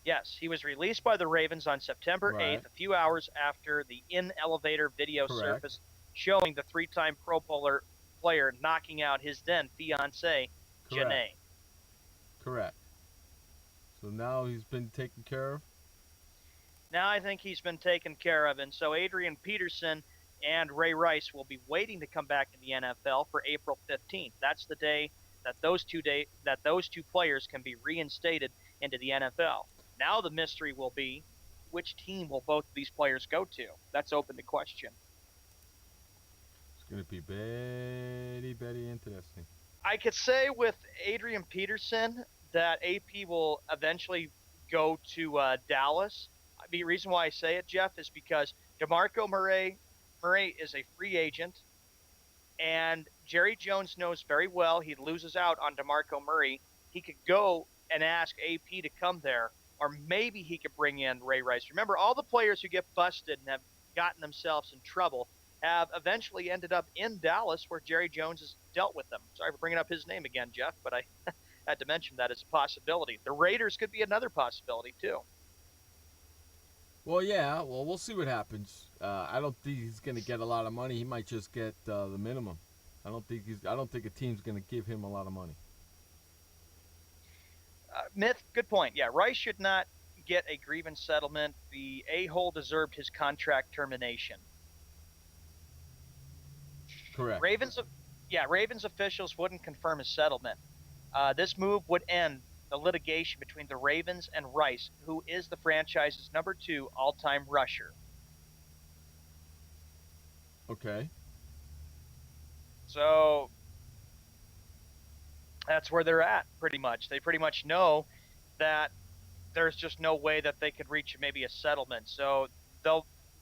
Yes, he was released by the Ravens on September 8th, a few hours after the in-elevator video surfaced showing the 3-time Pro Bowler player knocking out his then-fiancée, Janae. Correct. So now he's been taken care of? Now I think he's been taken care of, and so Adrian Peterson and Ray Rice will be waiting to come back in the NFL for April 15th. That's the day that those two players can be reinstated into the NFL. Now the mystery will be, which team will both of these players go to? That's open to question. It's going to be very interesting. I could say with Adrian Peterson that AP will eventually go to Dallas. The reason why I say it, Jeff, is because DeMarco Murray is a free agent, and Jerry Jones knows very well he loses out on DeMarco Murray. He could go and ask AP to come there, or maybe he could bring in Ray Rice. Remember, all the players who get busted and have gotten themselves in trouble have eventually ended up in Dallas, where Jerry Jones has dealt with them. Sorry for bringing up his name again, Jeff, but I had to mention that as a possibility. The Raiders could be another possibility, too. Well, yeah. Well, we'll see what happens. I don't think he's going to get a lot of money. He might just get the minimum. I don't think a team's going to give him a lot of money. Myth, good point. Yeah, Rice should not get a grievance settlement. The a-hole deserved his contract termination. Correct. Ravens officials wouldn't confirm his settlement. This move would end the litigation between the Ravens and Rice, who is the franchise's number 2 all-time rusher. Okay. So that's where they're at, pretty much. They pretty much know that there's just no way that they could reach maybe a settlement. So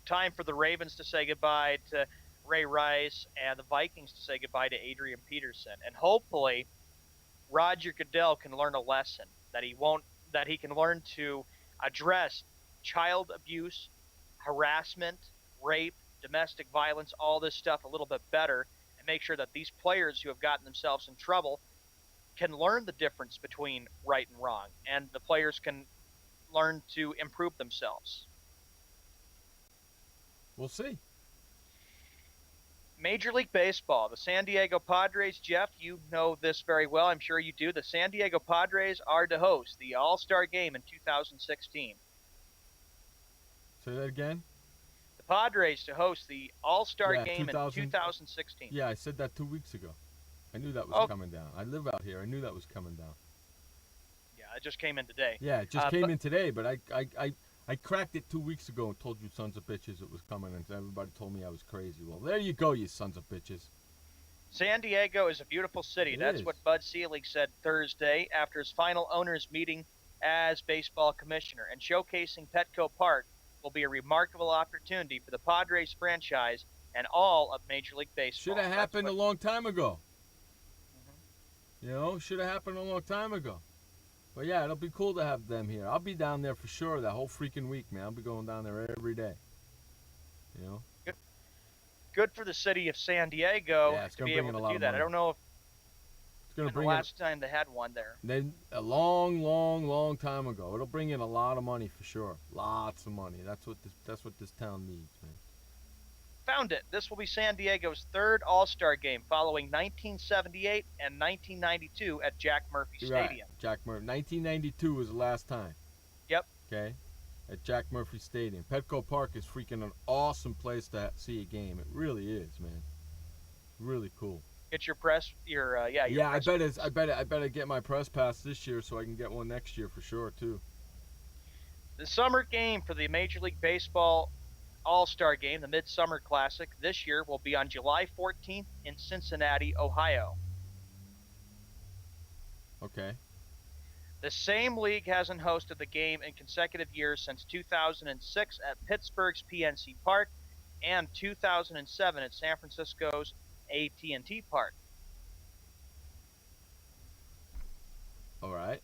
time for the Ravens to say goodbye to Ray Rice and the Vikings to say goodbye to Adrian Peterson. And hopefully Roger Goodell can learn a lesson that he can learn to address child abuse, harassment, rape, domestic violence, all this stuff a little bit better, and make sure that these players who have gotten themselves in trouble can learn the difference between right and wrong, and the players can learn to improve themselves. We'll see. Major League Baseball, the San Diego Padres, Jeff, you know this very well. I'm sure you do. The San Diego Padres are to host the All-Star Game in 2016. Say that again? The Padres to host the All-Star Yeah, Game in 2016. Yeah, I said that 2 weeks ago. I knew that was coming down. I live out here. I knew that was coming down. Yeah, it just came in today. Yeah, it just came in today, but I cracked it 2 weeks ago and told you sons of bitches it was coming, and everybody told me I was crazy. Well, there you go, you sons of bitches. San Diego is a beautiful city. That's what Bud Selig said Thursday after his final owners meeting as baseball commissioner. And showcasing Petco Park will be a remarkable opportunity for the Padres franchise and all of Major League Baseball. Should have happened a long time ago. You know, should have happened a long time ago. But yeah, it'll be cool to have them here. I'll be down there for sure that whole freaking week, man. I'll be going down there every day. You know? Good for the city of San Diego to be able to do that. I don't know if it's going to bring the last time they had one there. Then a long time ago. It'll bring in a lot of money for sure. Lots of money. That's what this town needs, man. Found it. This will be San Diego's third All-Star Game, following 1978 and 1992 at Jack Murphy Stadium. Right. Jack Murphy. 1992 was the last time. Yep. Okay. At Jack Murphy Stadium. Petco Park is freaking an awesome place to see a game. It really is, man. Really cool. Get your press. Yeah. I better get my press pass this year so I can get one next year for sure too. The summer game for the Major League Baseball All-Star Game, the Midsummer Classic, this year will be on July 14th in Cincinnati, Ohio. Okay. The same league hasn't hosted the game in consecutive years since 2006 at Pittsburgh's PNC Park and 2007 at San Francisco's AT&T Park. All right.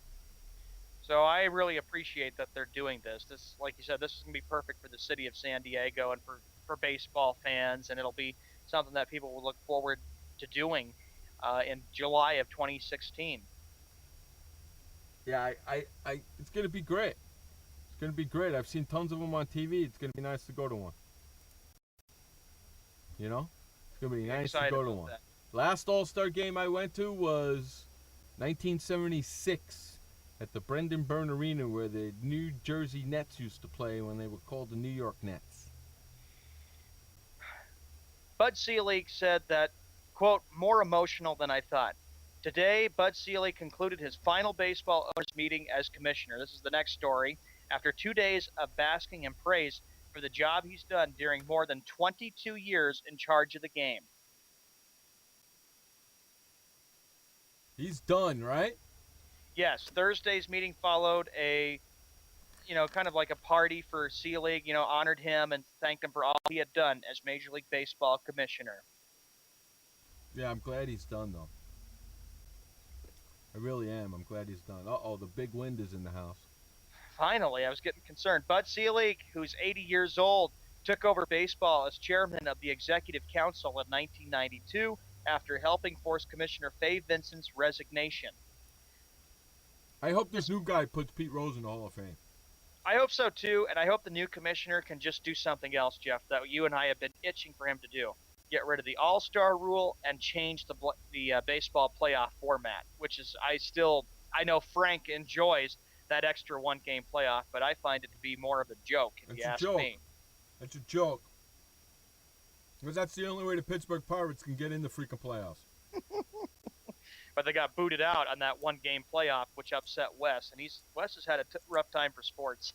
So I really appreciate that they're doing this. This, like you said, this is going to be perfect for the city of San Diego and for baseball fans, and it'll be something that people will look forward to doing in July of 2016. Yeah, it's going to be great. It's going to be great. I've seen tons of them on TV. It's going to be nice to go to one. You know? It's going to be nice to go to one. Last All-Star game I went to was 1976 at the Brendan Byrne Arena where the New Jersey Nets used to play when they were called the New York Nets. Bud Selig said that, quote, more emotional than I thought. Today, Bud Selig concluded his final baseball owners meeting as commissioner. This is the next story. After 2 days of basking in praise for the job he's done during more than 22 years in charge of the game. He's done, right? Yes, Thursday's meeting followed a, kind of like a party for Selig, honored him and thanked him for all he had done as Major League Baseball commissioner. Yeah, I'm glad he's done, though. I really am. I'm glad he's done. Uh-oh, the big wind is in the house. Finally, I was getting concerned. Bud Selig, who's 80 years old, took over baseball as chairman of the Executive Council in 1992 after helping force Commissioner Fay Vincent's resignation. I hope this new guy puts Pete Rose in the Hall of Fame. I hope so, too, and I hope the new commissioner can just do something else, Jeff, that you and I have been itching for him to do. Get rid of the All-Star rule and change the baseball playoff format, which is I know Frank enjoys that extra one-game playoff, but I find it to be more of a joke, if you ask me. It's a joke. Because that's the only way the Pittsburgh Pirates can get in the freaking playoffs. But they got booted out on that one-game playoff, which upset Wes, and Wes has had a rough time for sports.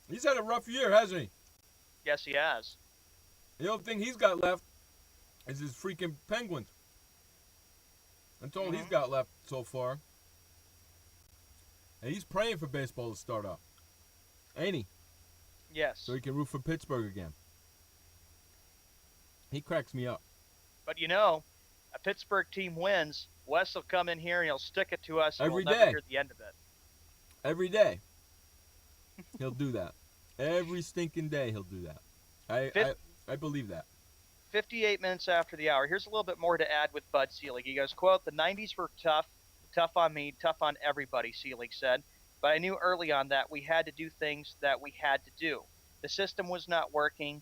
He's had a rough year, hasn't he? Yes, he has. The only thing he's got left is his freaking Penguins. That's all he's got left so far. And he's praying for baseball to start up. Ain't he? Yes. So he can root for Pittsburgh again. He cracks me up. But a Pittsburgh team wins, Wes will come in here and he'll stick it to us and every we'll day. never hear the end of it. Every day. He'll do that. Every stinking day he'll do that. I believe that. 58 minutes after the hour. Here's a little bit more to add with Bud Selig. He goes, quote, the 90s were tough on me, tough on everybody, Selig said. But I knew early on that we had to do things that we had to do. The system was not working.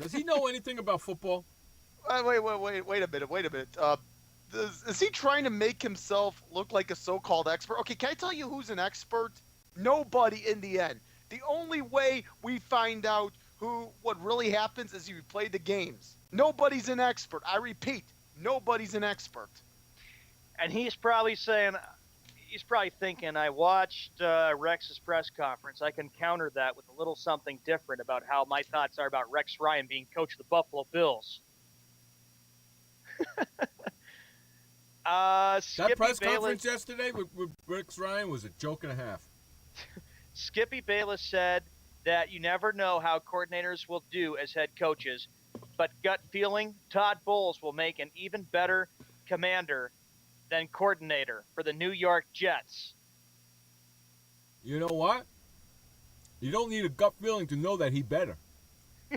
Does he know anything about football? Wait a minute. Is he trying to make himself look like a so-called expert? Okay, can I tell you who's an expert? Nobody in the end. The only way we find out what really happens is you play the games. Nobody's an expert. I repeat, nobody's an expert. And he's probably thinking, I watched Rex's press conference. I can counter that with a little something different about how my thoughts are about Rex Ryan being coach of the Buffalo Bills. That press conference yesterday with Rex Ryan was a joke and a half. Skippy Bayless said that you never know how coordinators will do as head coaches, but gut feeling, Todd Bowles will make an even better commander than coordinator for the New York Jets. You know what? You don't need a gut feeling to know that he better.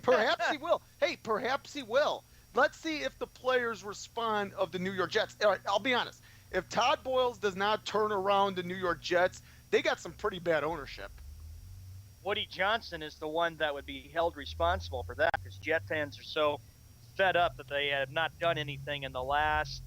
Perhaps he will. Hey, perhaps he will. Let's see if the players respond of the New York Jets. All right, I'll be honest. If Todd Bowles does not turn around the New York Jets, they got some pretty bad ownership. Woody Johnson is the one that would be held responsible for that because Jet fans are so fed up that they have not done anything in the last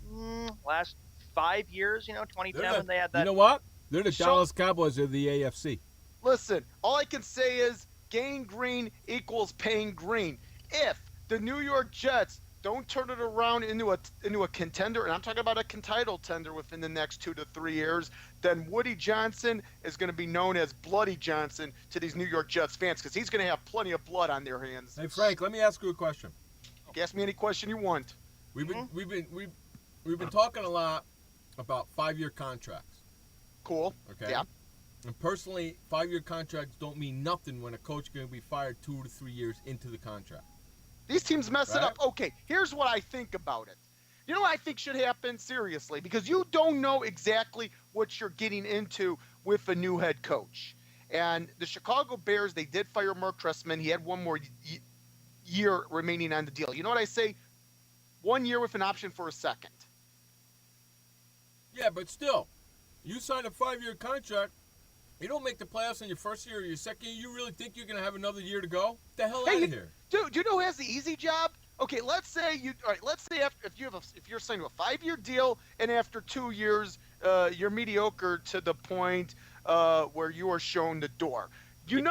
5 years. 2010 when they had that. You know what? They're the Dallas Cowboys of the AFC. Listen, all I can say is gain green equals paying green. If the New York Jets don't turn it around into a contender, and I'm talking about a title tender within the next 2 to 3 years, then Woody Johnson is going to be known as Bloody Johnson to these New York Jets fans because he's going to have plenty of blood on their hands. Hey Frank, let me ask you a question. Ask me any question you want. We've been talking a lot about 5-year contracts. Cool. Okay. Yeah. And personally, 5-year contracts don't mean nothing when a coach is going to be fired 2 to 3 years into the contract. These teams mess it up. Okay, here's what I think about it. You know what I think should happen? Seriously, because you don't know exactly what you're getting into with a new head coach. And the Chicago Bears, they did fire Mark Trestman. He had one more year remaining on the deal. You know what I say? 1 year with an option for a second. Yeah, but still, you sign a 5-year contract. You don't make the playoffs in your first year or your second year. You really think you're going to have another year to go? Get the hell out of here. Dude, do you know who has the easy job? Okay, let's say if you're signed to a 5-year deal and after 2 years you're mediocre to the point where you are shown the door. You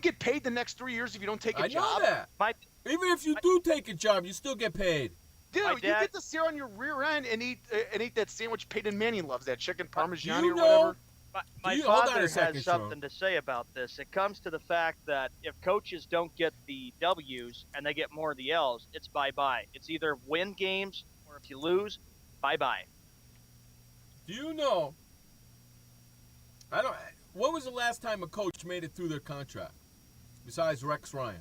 get paid the next 3 years if you don't take a job. I know that. Even if you do take a job, you still get paid. Dude, you get to sit on your rear end and eat that sandwich Peyton Manning loves, that chicken parmigiani or whatever. My father has something to say about this. It comes to the fact that if coaches don't get the W's and they get more of the L's, it's bye-bye. It's either win games or if you lose, bye-bye. Do you know? When was the last time a coach made it through their contract besides Rex Ryan?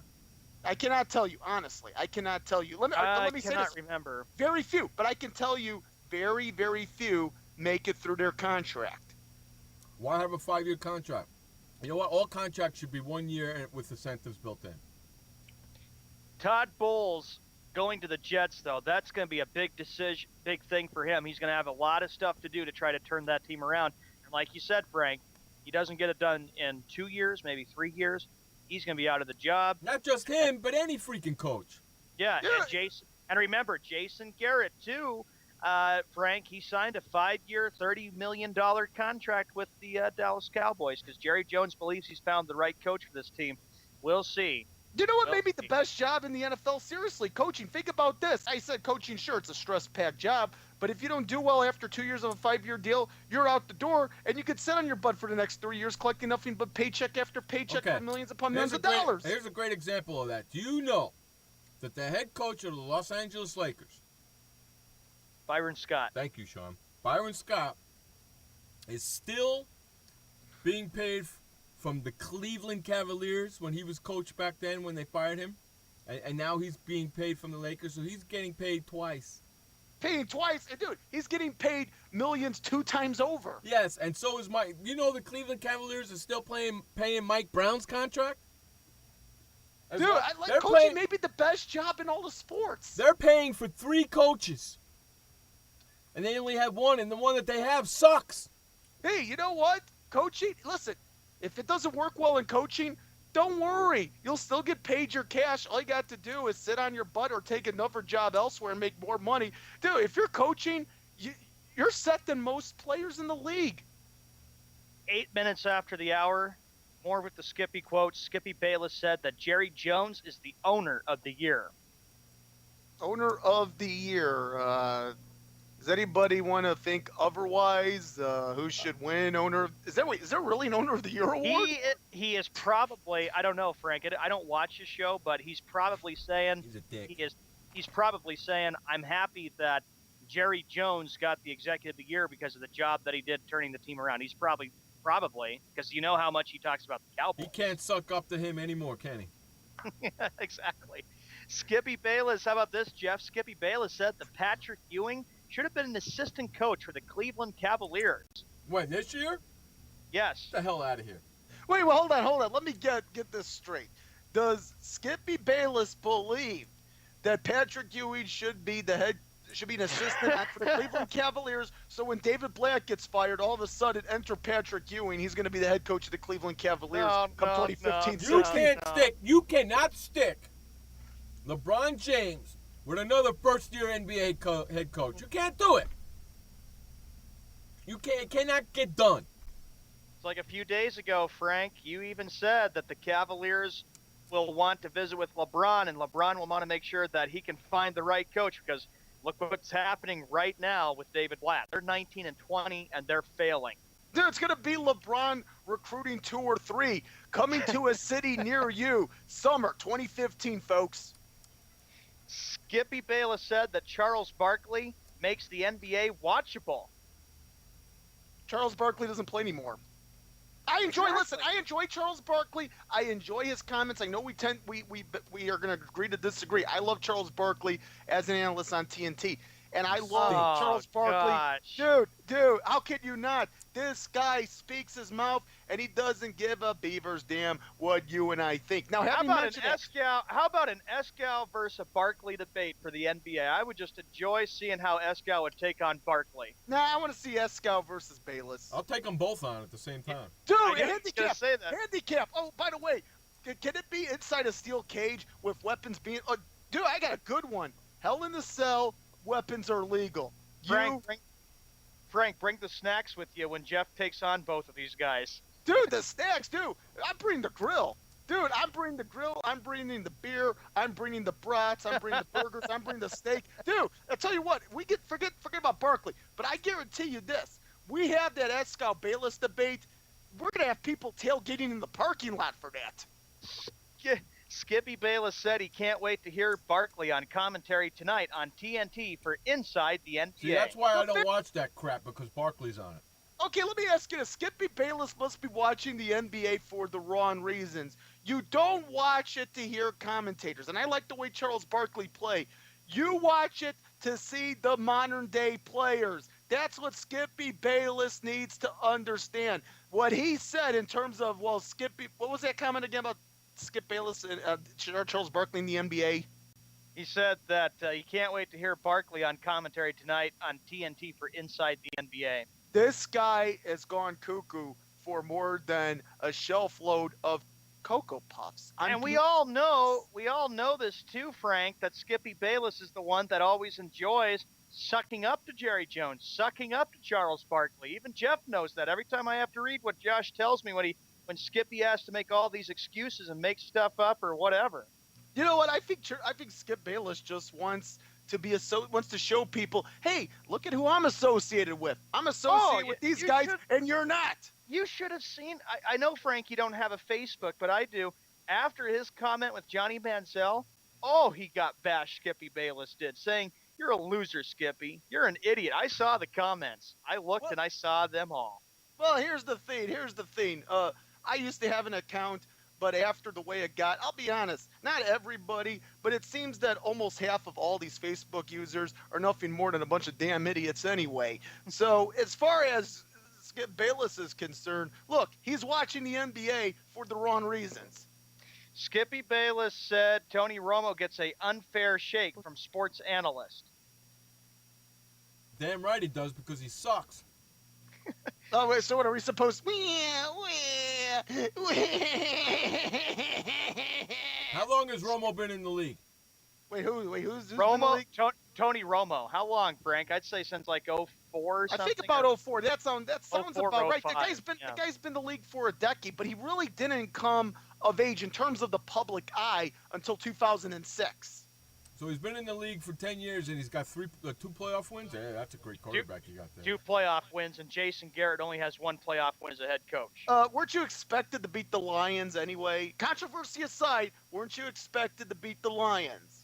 I cannot tell you, honestly. I cannot tell you. Let me say this. Remember. Very few, but I can tell you very, very few make it through their contract. Why have a 5-year contract? You know what? All contracts should be 1 year with incentives built in. Todd Bowles going to the Jets, though, that's going to be a big decision, big thing for him. He's going to have a lot of stuff to do to try to turn that team around. And like you said, Frank, he doesn't get it done in 2 years, maybe 3 years. He's going to be out of the job. Not just him, but any freaking coach. Yeah. And remember, Jason Garrett, too. Frank, he signed a 5-year, $30 million contract with the Dallas Cowboys because Jerry Jones believes he's found the right coach for this team. We'll see. You know what may be the best job in the NFL? Seriously, coaching. Think about this. I said coaching, sure, it's a stress-packed job, but if you don't do well after 2 years of a 5-year deal, you're out the door, and you could sit on your butt for the next 3 years collecting nothing but paycheck after paycheck for millions upon millions of dollars. Here's a great example of that. Do you know that the head coach of the Los Angeles Lakers, Byron Scott. Thank you, Sean. Byron Scott is still being paid from the Cleveland Cavaliers when he was coach back then when they fired him. And now he's being paid from the Lakers, so he's getting paid twice. Paying twice? And dude, he's getting paid millions 2 times over. Yes, and so is Mike. You know the Cleveland Cavaliers are still paying Mike Brown's contract? Dude, coaching may be the best job in all the sports. They're paying for 3 coaches. And they only have one, and the one that they have sucks. Hey, you know what? Coaching, listen, if it doesn't work well in coaching, don't worry. You'll still get paid your cash. All you got to do is sit on your butt or take another job elsewhere and make more money. Dude, if you're coaching, you're set than most players in the league. 8 minutes after the hour, more with the Skippy quote. Skippy Bayless said that Jerry Jones is the owner of the year. Owner of the year. Does anybody want to think otherwise? Who should win? Is there really an owner of the year award? He is probably, I don't know, Frank. I don't watch his show, but he's probably saying he's a dick. He's probably saying, I'm happy that Jerry Jones got the executive of the year because of the job that he did turning the team around. He's probably because you know how much he talks about the Cowboys. He can't suck up to him anymore, can he? Exactly. Skippy Bayless, how about this, Jeff? Skippy Bayless said that Patrick Ewing should have been an assistant coach for the Cleveland Cavaliers. When, this year? Yes. Get the hell out of here. Wait, well, hold on. Let me get this straight. Does Skippy Bayless believe that Patrick Ewing should be an assistant for the Cleveland Cavaliers, so when David Black gets fired, all of a sudden enter Patrick Ewing, he's going to be the head coach of the Cleveland Cavaliers come 2015-16? You cannot stick LeBron James with another first-year NBA head coach. You can't do it. It cannot get done. It's like a few days ago, Frank, you even said that the Cavaliers will want to visit with LeBron, and LeBron will want to make sure that he can find the right coach, because look what's happening right now with David Blatt. They're 19-20, and they're failing. Dude, it's going to be LeBron recruiting 2 or 3, coming to a city near you, summer 2015, folks. Skippy Bayless said that Charles Barkley makes the NBA watchable. Charles Barkley doesn't play anymore. I enjoy Charles Barkley. I enjoy his comments. I know we are going to agree to disagree. I love Charles Barkley as an analyst on TNT. And I love Charles Barkley. Gosh. Dude, how can you not? This guy speaks his mouth, and he doesn't give a beaver's damn what you and I think. Now, how about an Escal versus a Barkley debate for the NBA? I would just enjoy seeing how Escal would take on Barkley. Nah, I want to see Escal versus Bayless. I'll take them both on at the same time. Dude, handicap. Say that. Handicap. Oh, by the way, can it be inside a steel cage with weapons being... dude, I got a good one. Hell in the Cell, weapons are legal. Frank, bring the snacks with you when Jeff takes on both of these guys. Dude, the snacks, dude. I'm bringing the grill. Dude, I'm bringing the grill. I'm bringing the beer. I'm bringing the brats. I'm bringing the burgers. I'm bringing the steak. Dude, I tell you what, forget about Barkley. But I guarantee you this. We have that Escal Bayless debate. We're going to have people tailgating in the parking lot for that. Skippy Bayless said he can't wait to hear Barkley on commentary tonight on TNT for Inside the NBA. See, that's why I don't watch that crap, because Barkley's on it. Okay, let me ask you this. Skippy Bayless must be watching the NBA for the wrong reasons. You don't watch it to hear commentators, and I like the way Charles Barkley play. You watch it to see the modern-day players. That's what Skippy Bayless needs to understand. What he said in terms of, Skippy, what was that comment again about Skip Bayless and Charles Barkley in the NBA? He said that he can't wait to hear Barkley on commentary tonight on TNT for Inside the NBA. This guy has gone cuckoo for more than a shelf load of Cocoa Puffs. And we all know this too, Frank, that Skippy Bayless is the one that always enjoys sucking up to Jerry Jones, sucking up to Charles Barkley. Even Jeff knows that. Every time I have to read what Josh tells me when Skippy has to make all these excuses and make stuff up or whatever. You know what? I think Skip Bayless just wants to show people, hey, look at who I'm associated with. I'm associated with these guys, and you're not. You should have seen. I know, Frank, you don't have a Facebook, but I do. After his comment with Johnny Manziel, he got bashed. Skippy Bayless did, saying, "You're a loser, Skippy. You're an idiot." I saw the comments. I looked and I saw them all. Well, here's the thing. I used to have an account, but after the way it got, I'll be honest, not everybody, but it seems that almost half of all these Facebook users are nothing more than a bunch of damn idiots anyway. So as far as Skip Bayless is concerned, look, he's watching the NBA for the wrong reasons. Skippy Bayless said Tony Romo gets an unfair shake from sports analyst. Damn right he does, because he sucks. Oh, wait, so what are we supposed to... How long has Romo been in the league? Who's Romo? Tony Romo. How long, Frank? I'd say since like 04 or something. I think about 04. That sounds 04, about right. 05, The guy's been in the league for a decade, but he really didn't come of age in terms of the public eye until 2006. So he's been in the league for 10 years, and he's got 2 playoff wins? Yeah, that's a great quarterback you got there. 2 playoff wins, and Jason Garrett only has 1 playoff win as a head coach. Weren't you expected to beat the Lions anyway? Controversy aside, weren't you expected to beat the Lions?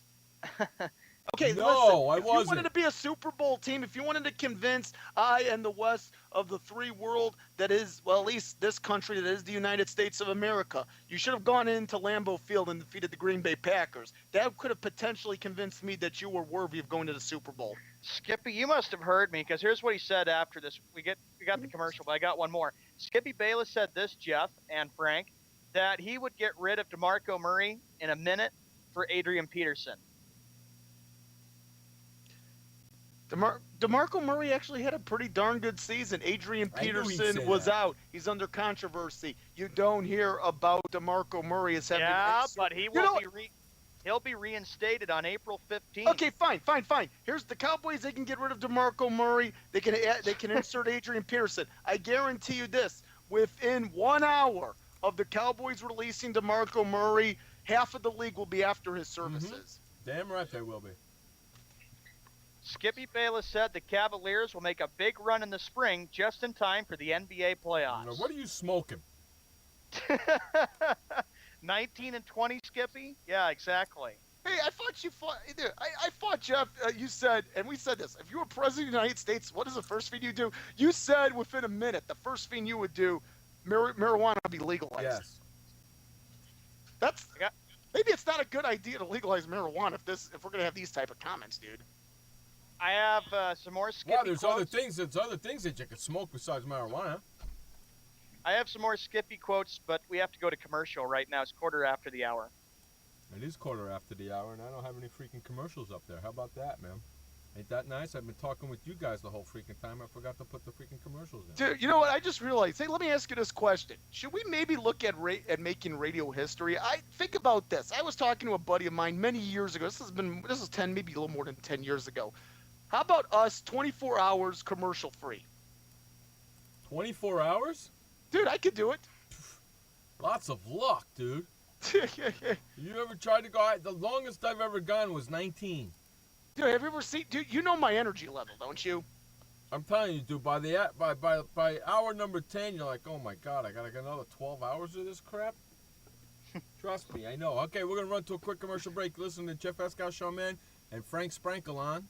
Okay, no, listen, I if wasn't. you wanted to be a Super Bowl team, if you wanted to convince I and the West of the free world that is, well, at least this country that is the United States of America, you should have gone into Lambeau Field and defeated the Green Bay Packers. That could have potentially convinced me that you were worthy of going to the Super Bowl. Skippy, you must have heard me, because here's what he said after this. We got the commercial, but I got one more. Skippy Bayless said this, Jeff and Frank, that he would get rid of DeMarco Murray in a minute for Adrian Peterson. DeMarco Murray actually had a pretty darn good season. Adrian Peterson was out. He's under controversy. You don't hear about DeMarco Murray as having. Yeah, but he'll be reinstated on April 15th. Okay, fine. Here's the Cowboys. They can get rid of DeMarco Murray. They can insert Adrian Peterson. I guarantee you this: within 1 hour of the Cowboys releasing DeMarco Murray, half of the league will be after his services. Damn right they will be. Skippy Bayless said the Cavaliers will make a big run in the spring just in time for the NBA playoffs. Now, what are you smoking? 19 and 20, Skippy? Yeah, exactly. Hey, I thought Jeff, you said, and we said this, if you were president of the United States, what is the first thing you do? You said within a minute, the first thing you would do, marijuana would be legalized. Yes. Maybe it's not a good idea to legalize marijuana if we're going to have these type of comments, dude. I have some more Skippy Well, there's quotes. other things that you can smoke besides marijuana. I have some more Skippy quotes, but we have to go to commercial right now. It's 1:15 the hour. It is 1:15 the hour, and I don't have any freaking commercials up there. How about that, man? Ain't that nice? I've been talking with you guys the whole freaking time. I forgot to put the freaking commercials in. Dude, you know what? I just realized. Hey, let me ask you this question. Should we maybe look at making radio history? Think about this. I was talking to a buddy of mine many years ago. This is 10, maybe a little more than 10 years ago. How about us 24 hours commercial free? 24 hours? Dude, I could do it. Lots of luck, dude. You ever tried to go? The longest I've ever gone was 19. Dude, have you ever seen? Dude, you know my energy level, don't you? I'm telling you, dude. By hour number 10, you're like, oh my god, I gotta get another 12 hours of this crap. Trust me, I know. Okay, we're gonna run to a quick commercial break. Listen to Jeff Escow Showman and Frank Sprankle on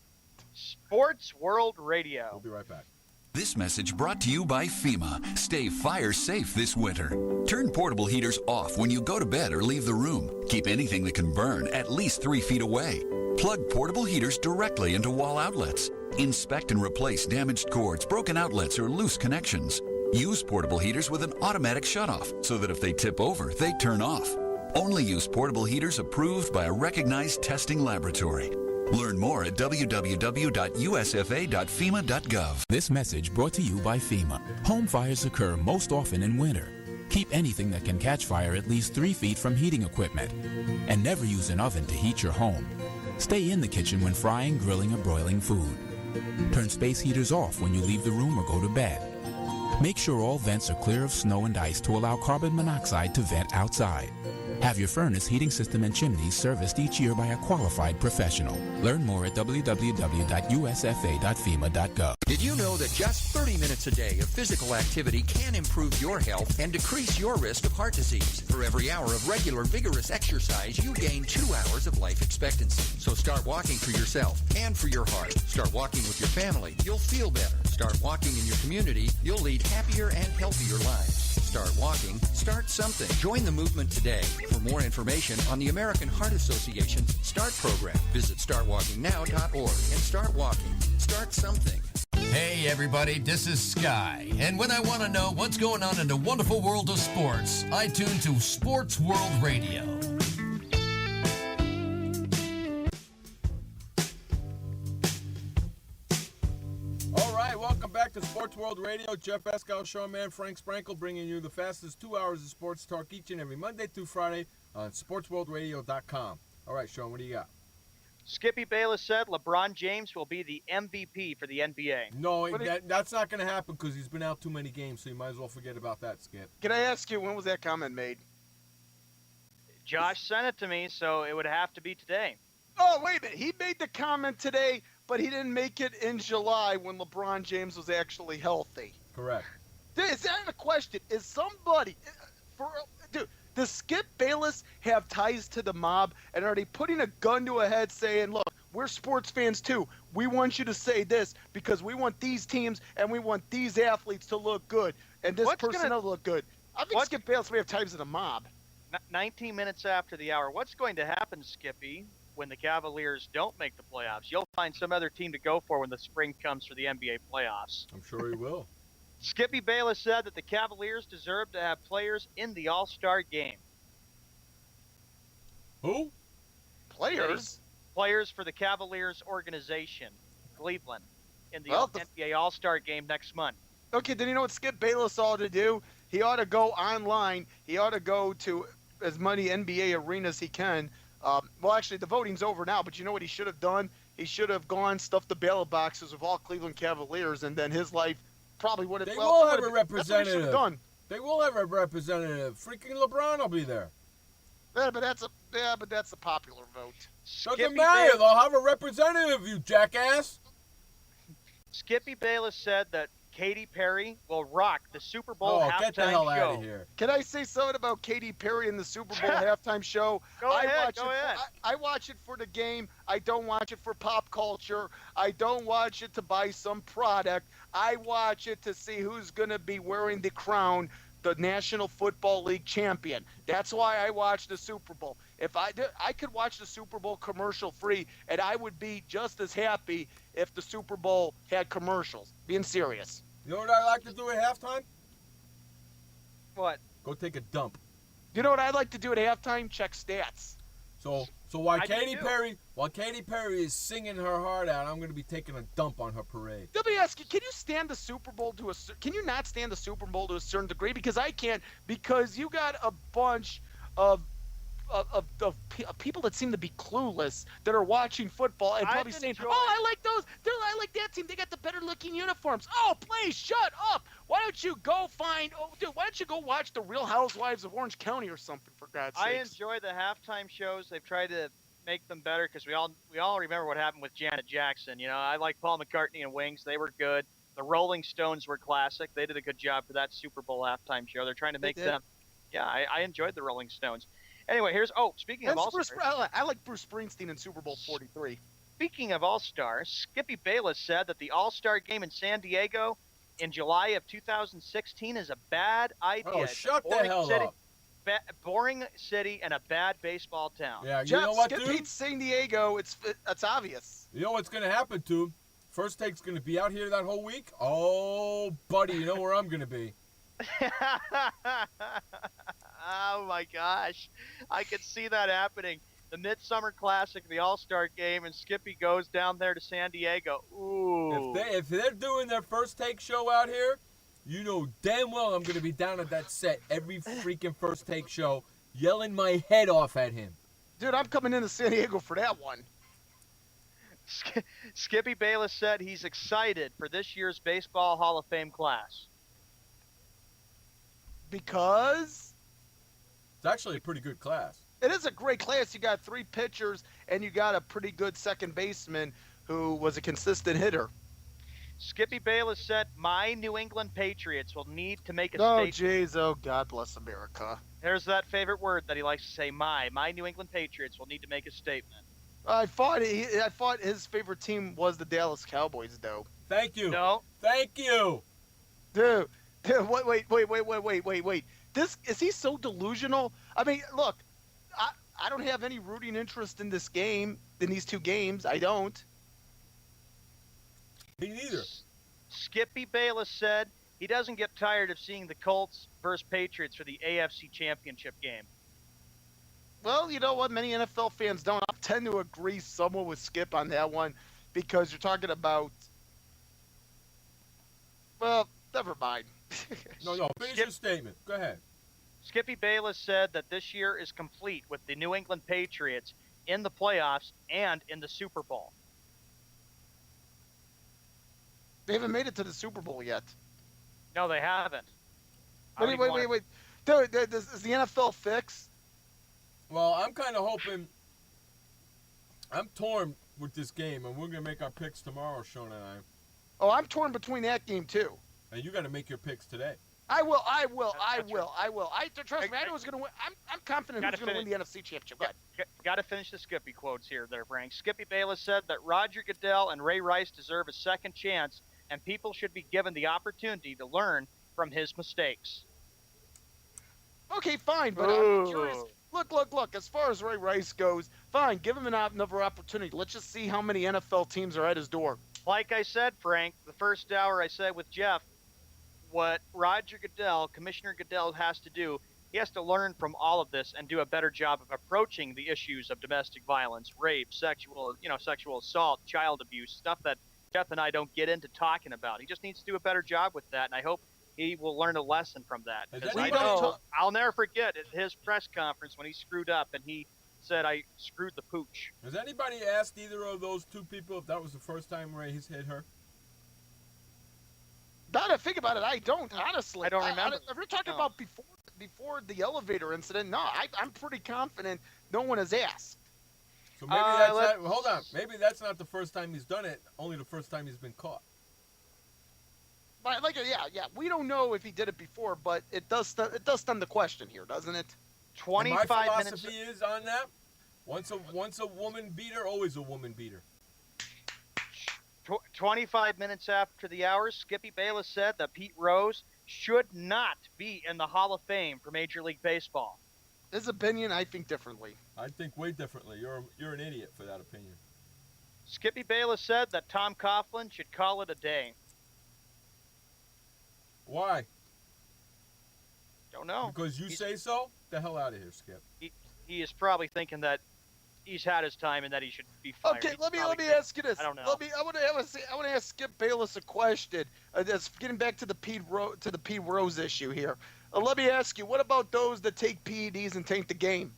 Sports World Radio. We'll be right back. This message brought to you by FEMA. Stay fire safe this winter. Turn portable heaters off when you go to bed or leave the room. Keep anything that can burn at least 3 feet away. Plug portable heaters directly into wall outlets. Inspect and replace damaged cords, broken outlets, or loose connections. Use portable heaters with an automatic shutoff so that if they tip over, they turn off. Only use portable heaters approved by a recognized testing laboratory. Learn more at www.usfa.fema.gov. This message brought to you by FEMA. Home fires occur most often in winter. Keep anything that can catch fire at least 3 feet from heating equipment. And never use an oven to heat your home. Stay in the kitchen when frying, grilling, or broiling food. Turn space heaters off when you leave the room or go to bed. Make sure all vents are clear of snow and ice to allow carbon monoxide to vent outside. Have your furnace, heating system, and chimneys serviced each year by a qualified professional. Learn more at www.usfa.fema.gov. Did you know that just 30 minutes a day of physical activity can improve your health and decrease your risk of heart disease? For every hour of regular, vigorous exercise, you gain 2 hours of life expectancy. So start walking for yourself and for your heart. Start walking with your family. You'll feel better. Start walking in your community. You'll lead happier and healthier lives. Start walking. Start something. Join the movement today. For more information on the American Heart Association's START program, visit startwalkingnow.org and start walking. Start something. Hey everybody, this is Sky. And when I want to know what's going on in the wonderful world of sports, I tune to Sports World Radio. All right, welcome back to Sports Sports World Radio. Jeff Escal, Showman, Frank Sprankle, bringing you the fastest 2 hours of sports talk each and every Monday through Friday on SportsWorldRadio.com. All right, Sean, what do you got? Skippy Bayless said LeBron James will be the MVP for the NBA. No, that's not going to happen because he's been out too many games, so you might as well forget about that, Skip. Can I ask you, when was that comment made? Josh sent it to me, so it would have to be today. Oh, wait a minute. He made the comment today, but he didn't make it in July when LeBron James was actually healthy. Correct. Is that a question? Is somebody does Skip Bayless have ties to the mob, and are they putting a gun to a head saying, look, we're sports fans too. We want you to say this because we want these teams and we want these athletes to look good and this personnel to look good. I think Skip Bayless may have ties to the mob. 19 minutes after the hour. What's going to happen, Skippy, when the Cavaliers don't make the playoffs? You'll find some other team to go for when the spring comes for the NBA playoffs. I'm sure he will. Skippy Bayless said that the Cavaliers deserve to have players in the All-Star game. Who? Players? Players for the Cavaliers organization, Cleveland, in the NBA All-Star game next month. Okay, then you know what Skip Bayless ought to do? He ought to go online. He ought to go to as many NBA arenas he can. Well, actually, the voting's over now, but you know what he should have done? He should have gone, stuffed the ballot boxes of all Cleveland Cavaliers, and then his life probably would have. They will have a representative. representative. Done. They will have a representative. Freaking LeBron will be there. Yeah, but that's a popular vote. Doesn't matter. They'll have a representative, you jackass. Skippy Bayless said that Katy Perry will rock the Super Bowl halftime show. Get the hell out of here. Can I say something about Katy Perry and the Super Bowl halftime show? Go ahead. I watch it for the game. I don't watch it for pop culture. I don't watch it to buy some product. I watch it to see who's going to be wearing the crown, the National Football League champion. That's why I watch the Super Bowl. If I could watch the Super Bowl commercial free, and I would be just as happy if the Super Bowl had commercials. Being serious. You know what I like to do at halftime? What? Go take a dump. You know what I like to do at halftime? Check stats. So while Katy Perry is singing her heart out, I'm going to be taking a dump on her parade. Let me ask you: can you stand the Super Bowl Can you not stand the Super Bowl to a certain degree? Because I can't. Because you got a bunch of people that seem to be clueless that are watching football and probably saying, "Oh, I like those. I like that team. They got the better-looking uniforms." Oh, please shut up! Why don't you go why don't you go watch the Real Housewives of Orange County or something, for God's sake? I enjoy the halftime shows. They've tried to make them better because we all remember what happened with Janet Jackson. You know, I like Paul McCartney and Wings. They were good. The Rolling Stones were classic. They did a good job for that Super Bowl halftime show. They're trying to make them. Yeah, I enjoyed the Rolling Stones. Anyway, speaking of All-Stars. I like Bruce Springsteen in Super Bowl 43. Speaking of All-Stars, Skippy Bayless said that the All-Star game in San Diego in July of 2016 is a bad idea. Oh, shut the hell up. Boring city and a bad baseball town. Yeah, you Jeff, know what, Skip dude? hates San Diego. It's obvious. You know what's going to happen, too? First Take's going to be out here that whole week. Oh, buddy, you know where I'm going to be. Oh, my gosh. I could see that happening. The Midsummer Classic, the All-Star Game, and Skippy goes down there to San Diego. Ooh. If they're doing their First Take show out here, you know damn well I'm going to be down at that set every freaking First Take show yelling my head off at him. Dude, I'm coming into San Diego for that one. Skippy Bayless said he's excited for this year's Baseball Hall of Fame class. Because? It's actually a pretty good class. It is a great class. You got 3 pitchers, and you got a pretty good second baseman who was a consistent hitter. Skippy Bayless said, my New England Patriots will need to make a statement. Oh, jeez. Oh, God bless America. There's that favorite word that he likes to say, my New England Patriots will need to make a statement. I thought his favorite team was the Dallas Cowboys, though. Thank you. No. Thank you. Dude, wait. Is he so delusional? I mean, look, I don't have any rooting interest in this game, in these 2 games. I don't. Me neither. Skippy Bayless said he doesn't get tired of seeing the Colts versus Patriots for the AFC Championship game. Well, you know what? Many NFL fans don't. I tend to agree somewhat with Skip on that one because you're talking about Well, never mind. No, finish your statement. Go ahead. Skippy Bayless said that this year is complete with the New England Patriots in the playoffs and in the Super Bowl. They haven't made it to the Super Bowl yet. No, they haven't. Wait. Dude, is the NFL fixed? Well, I'm kind of hoping. I'm torn with this game, and we're going to make our picks tomorrow, Sean and I. Oh, I'm torn between that game, too. And you got to make your picks today. I will. Trust me, I know who's going to win. I'm confident who's going to win the NFC Championship. Got to finish the Skippy quotes here, Frank. Skippy Bayless said that Roger Goodell and Ray Rice deserve a second chance, and people should be given the opportunity to learn from his mistakes. Okay, fine, but I'm curious. Look. As far as Ray Rice goes, fine, give him another opportunity. Let's just see how many NFL teams are at his door. Like I said, Frank, the first hour I said with Jeff, what Roger Goodell, Commissioner Goodell, has to do, he has to learn from all of this and do a better job of approaching the issues of domestic violence, rape, sexual assault, child abuse, stuff that Jeff and I don't get into talking about. He just needs to do a better job with that, and I hope he will learn a lesson from that. Because I'll never forget at his press conference when he screwed up and he said, I screwed the pooch. Has anybody asked either of those two people if that was the first time Ray has hit her? Now that I think about it, I don't, honestly. I don't remember. If you're talking about before the elevator incident, no, I'm pretty confident no one has asked. So maybe that's not, hold on. Maybe that's not the first time he's done it, only the first time he's been caught. But yeah. We don't know if he did it before, but it does stem the question here, doesn't it? 25 my minutes. philosophy is on that. Once a woman beater, always a woman beater. 25 minutes after the hour, Skippy Bayless said that Pete Rose should not be in the Hall of Fame for Major League Baseball. His opinion, I think differently. I think way differently. You're an idiot for that opinion. Skippy Bayless said that Tom Coughlin should call it a day. Why? Don't know. Because you say so? The hell out of here, Skip. He is probably thinking that he's had his time and that he should be fired. Okay, let me ask you this. I don't know. I want to ask Skip Bayless a question. That's getting back to the Pete Rose issue here. Let me ask you, what about those that take PEDs and tank the game?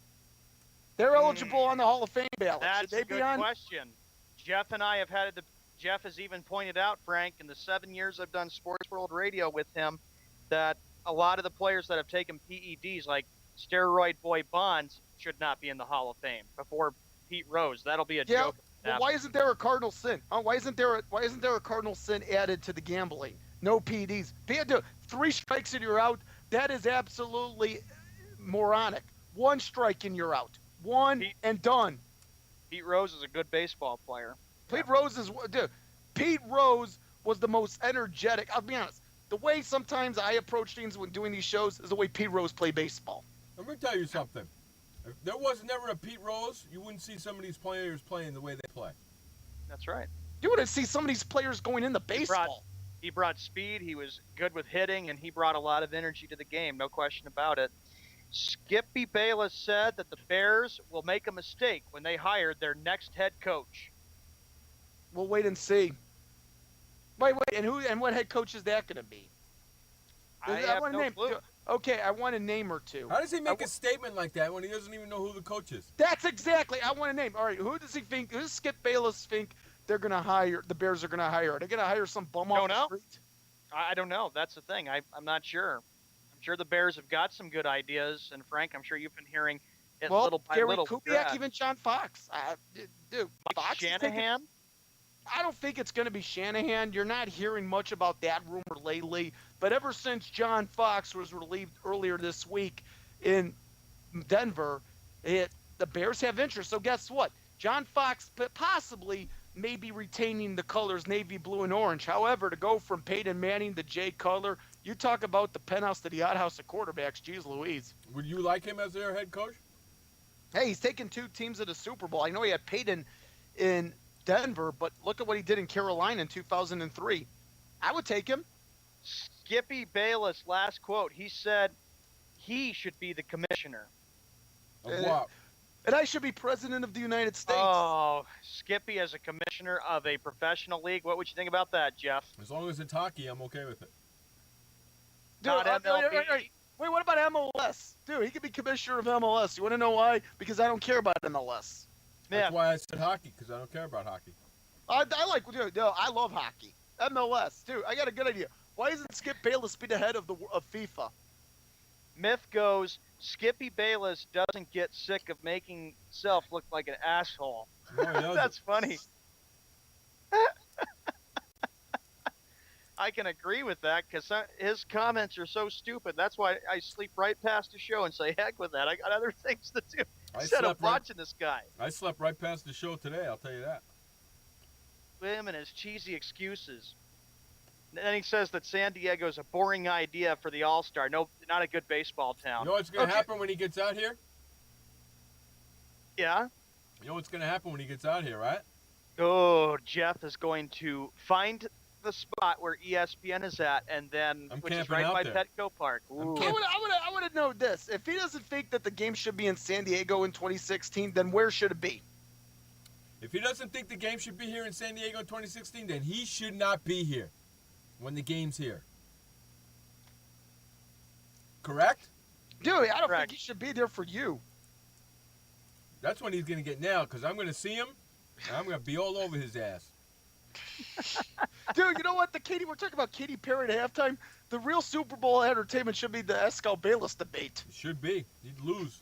They're eligible on the Hall of Fame ballot. That's Should they a good be on? question. Jeff and I have had Jeff has even pointed out, Frank, in the 7 years I've done Sports World Radio with him, that a lot of the players that have taken PEDs, like Steroid Boy Bonds, should not be in the Hall of Fame before Pete Rose. That'll be a joke. Well, why isn't there a cardinal sin? Why isn't there a cardinal sin added to the gambling? No PEDs. 3 strikes and you're out. That is absolutely moronic. 1 strike and you're out. And done. Pete Rose is a good baseball player. Pete Rose was the most energetic. I'll be honest. The way sometimes I approach things when doing these shows is the way Pete Rose played baseball. Let me tell you something. If there was never a Pete Rose, you wouldn't see some of these players playing the way they play. That's right. You wouldn't see some of these players going into baseball. He brought speed, he was good with hitting, and he brought a lot of energy to the game, no question about it. Skippy Bayless said that the Bears will make a mistake when they hire their next head coach. We'll wait and see. Wait, and what head coach is that going to be? I have no clue. Okay, I want a name or two. How does he make a statement like that when he doesn't even know who the coach is? That's exactly. I want a name. All right, who does Skip Bayless think they're going to hire? The Bears are going to hire. Are they going to hire some bum off the street? I don't know. That's the thing. I'm not sure. I'm sure the Bears have got some good ideas, and Frank, I'm sure you've been hearing it little by Gary little. Kubiak, even John Fox. Dude, Mike Fox Shanahan? I don't think it's going to be Shanahan. You're not hearing much about that rumor lately. But ever since John Fox was relieved earlier this week in Denver, the Bears have interest. So guess what? John Fox possibly may be retaining the colors navy blue and orange. However, to go from Peyton Manning to Jay Cutler, you talk about the penthouse to the outhouse of quarterbacks. Geez Louise. Would you like him as their head coach? Hey, he's taken 2 teams to the Super Bowl. I know he had Peyton in Denver, but look at what he did in Carolina in 2003. I would take him. Skippy Bayless, last quote. He said he should be the commissioner. Of what? And I should be president of the United States. Oh, Skippy as a commissioner of a professional league. What would you think about that, Jeff? As long as it's hockey, I'm okay with it. Dude, Not MLB. Wait, what about MLS? Dude, he could be commissioner of MLS. You want to know why? Because I don't care about MLS. That's why I said hockey, because I don't care about hockey. I love hockey. MLS, dude. I got a good idea. Why doesn't Skip Bayless be the head of FIFA? Myth goes, Skippy Bayless doesn't get sick of making himself look like an asshole. No, That's funny. I can agree with that because his comments are so stupid. That's why I sleep right past the show and say, heck with that. I got other things to do instead of watching this guy. I slept right past the show today, I'll tell you that. Him and his cheesy excuses. And then he says that San Diego's a boring idea for the All-Star. No, not a good baseball town. You know what's going to happen when he gets out here? Yeah? You know what's going to happen when he gets out here, right? Oh, Jeff is going to find the spot where ESPN is at, and then which is right by Petco Park. I want to know this. If he doesn't think that the game should be in San Diego in 2016, then where should it be? If he doesn't think the game should be here in San Diego in 2016, then he should not be here when the game's here. Correct? Dude, I don't think he should be there for you. That's when he's going to get nailed, because I'm going to see him, and I'm going to be all over his ass. Dude, you know what? We're talking about Katy Perry at halftime. The real Super Bowl entertainment should be the Escal Bayless debate. It should be. He'd lose.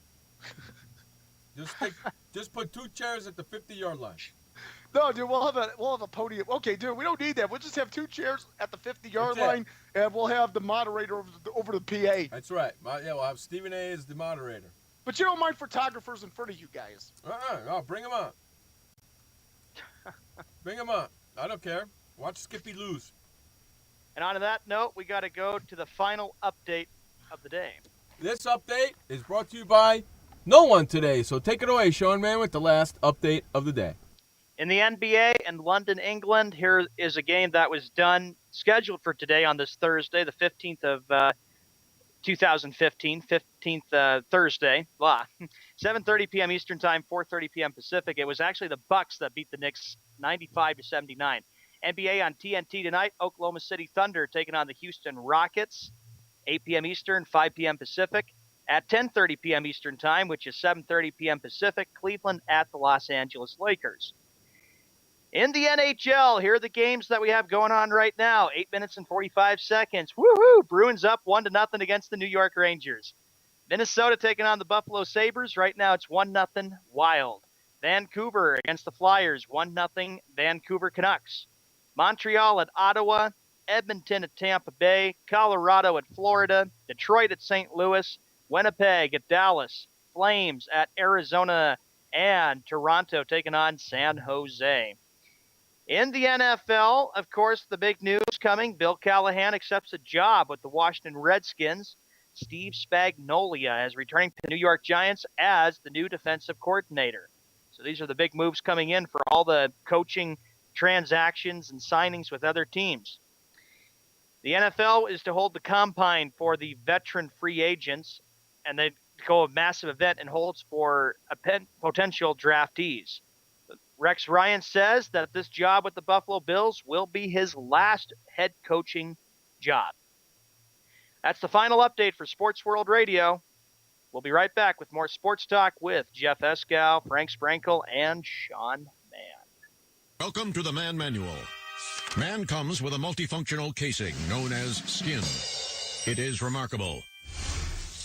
Just put 2 chairs at the 50-yard line. No, dude, we'll have a podium. Okay, dude, we don't need that. We'll just have 2 chairs at the 50-yard line, and we'll have the moderator over the PA. That's right. Yeah, we'll have Stephen A. as the moderator. But you don't mind photographers in front of you guys. No, bring them on. Bring them on. I don't care. Watch Skippy lose. And on that note, we got to go to the final update of the day. This update is brought to you by no one today. So take it away, Sean Man, with the last update of the day. In the NBA in London, England, here is a game that was scheduled for today on this Thursday, the 15th of 2015, 15th Thursday. 7:30 p.m. Eastern Time, 4:30 p.m. Pacific. It was actually the Bucks that beat the Knicks 95-79. NBA on TNT tonight, Oklahoma City Thunder taking on the Houston Rockets, 8 p.m. Eastern, 5 p.m. Pacific. At 10:30 p.m. Eastern Time, which is 7:30 p.m. Pacific, Cleveland at the Los Angeles Lakers. In the NHL, here are the games that we have going on right now. 8 minutes and 45 seconds. Woohoo! Bruins up 1-0 against the New York Rangers. Minnesota taking on the Buffalo Sabres. Right now it's 1-0 Wild. Vancouver against the Flyers. 1-0 Vancouver Canucks. Montreal at Ottawa. Edmonton at Tampa Bay. Colorado at Florida. Detroit at St. Louis. Winnipeg at Dallas. Flames at Arizona. And Toronto taking on San Jose. In the NFL, of course, the big news coming. Bill Callahan accepts a job with the Washington Redskins. Steve Spagnuolo is returning to the New York Giants as the new defensive coordinator. So these are the big moves coming in for all the coaching transactions and signings with other teams. The NFL is to hold the combine for the veteran free agents, and they go a massive event and holds for potential draftees. Rex Ryan says that this job with the Buffalo Bills will be his last head coaching job. That's the final update for Sports World Radio. We'll be right back with more sports talk with Jeff Escow, Frank Sprankle, and Sean Mann. Welcome to the Man Manual. Man comes with a multifunctional casing known as skin. It is remarkable.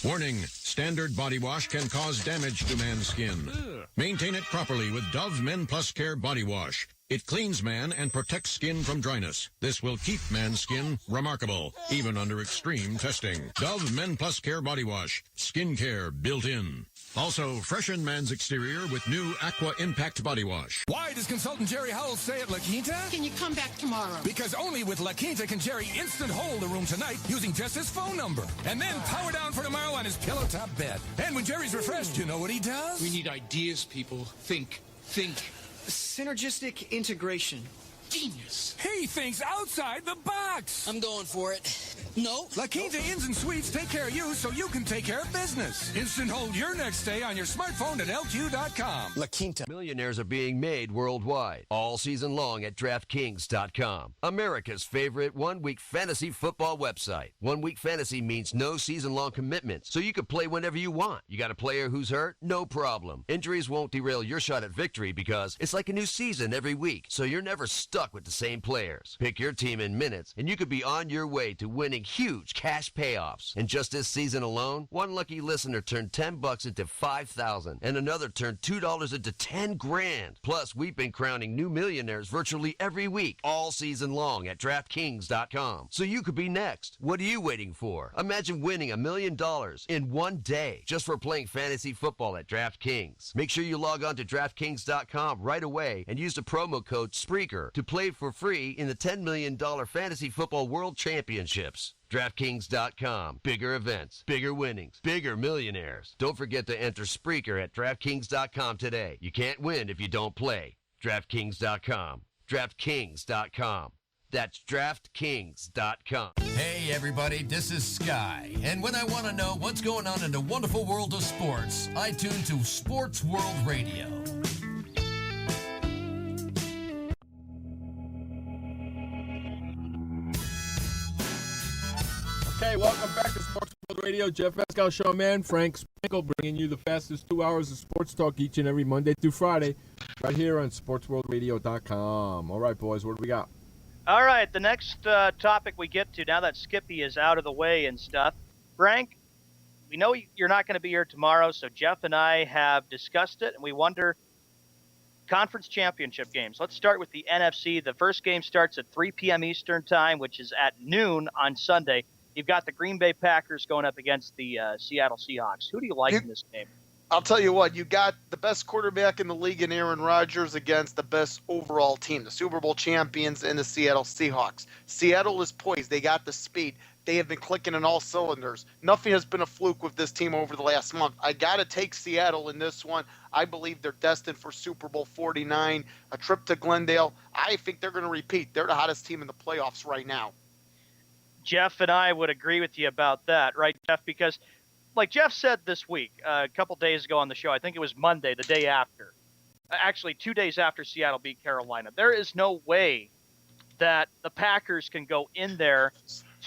Warning, standard body wash can cause damage to man's skin. Maintain it properly with Dove Men Plus Care Body Wash. It cleans man and protects skin from dryness. This will keep man's skin remarkable, even under extreme testing. Dove Men Plus Care Body Wash. Skin care built in. Also, freshen man's exterior with new Aqua Impact Body Wash. Why does consultant Jerry Howell stay at La Quinta? Can you come back tomorrow? Because only with La Quinta can Jerry instant hold the room tonight using just his phone number. And then power down for tomorrow on his pillow top bed. And when Jerry's refreshed, you know what he does? We need ideas, people. Think. Synergistic integration. Genius. He thinks outside the box. I'm going for it. No. La Quinta Inns and Suites take care of you so you can take care of business. Instant hold your next stay on your smartphone at LQ.com. La Quinta. Millionaires are being made worldwide, all season long at DraftKings.com. America's favorite one-week fantasy football website. One-week fantasy means no season-long commitments, so you can play whenever you want. You got a player who's hurt? No problem. Injuries won't derail your shot at victory because it's like a new season every week, so you're never stuck with the same players. Pick your team in minutes, and you could be on your way to winning huge cash payoffs. And just this season alone, one lucky listener turned $10 into $5,000, and another turned $2 into $10,000. Plus, we've been crowning new millionaires virtually every week, all season long at DraftKings.com. So you could be next. What are you waiting for? Imagine winning $1 million in one day just for playing fantasy football at DraftKings. Make sure you log on to DraftKings.com right away and use the promo code Spreaker to play for free in the $10 million Fantasy Football World Championships. DraftKings.com. Bigger events, bigger winnings, bigger millionaires. Don't forget to enter Spreaker at DraftKings.com today. You can't win if you don't play. DraftKings.com. DraftKings.com. That's DraftKings.com. Hey everybody, this is Sky. And when I want to know what's going on in the wonderful world of sports, I tune to Sports World Radio. Okay, welcome back to Sports World Radio. Jeff Escal, showman, Frank Sprankle, bringing you the fastest 2 hours of sports talk each and every Monday through Friday, right here on SportsWorldRadio.com. All right, boys, what do we got? All right, the next topic we get to, now that Skippy is out of the way and stuff, Frank, we know you're not going to be here tomorrow, so Jeff and I have discussed it, and we wonder, conference championship games. Let's start with the NFC. The first game starts at 3 p.m. Eastern Time, which is at noon on Sunday. You've got the Green Bay Packers going up against the Seattle Seahawks. Who do you like in this game? I'll tell you what, you got the best quarterback in the league in Aaron Rodgers against the best overall team, the Super Bowl champions and the Seattle Seahawks. Seattle is poised. They got the speed. They have been clicking on all cylinders. Nothing has been a fluke with this team over the last month. I got to take Seattle in this one. I believe they're destined for Super Bowl 49, a trip to Glendale. I think they're going to repeat. They're the hottest team in the playoffs right now. Jeff and I would agree with you about that, right, Jeff? Because like Jeff said this week, a couple days ago on the show, I think it was Monday, the day after, actually 2 days after Seattle beat Carolina, there is no way that the Packers can go in there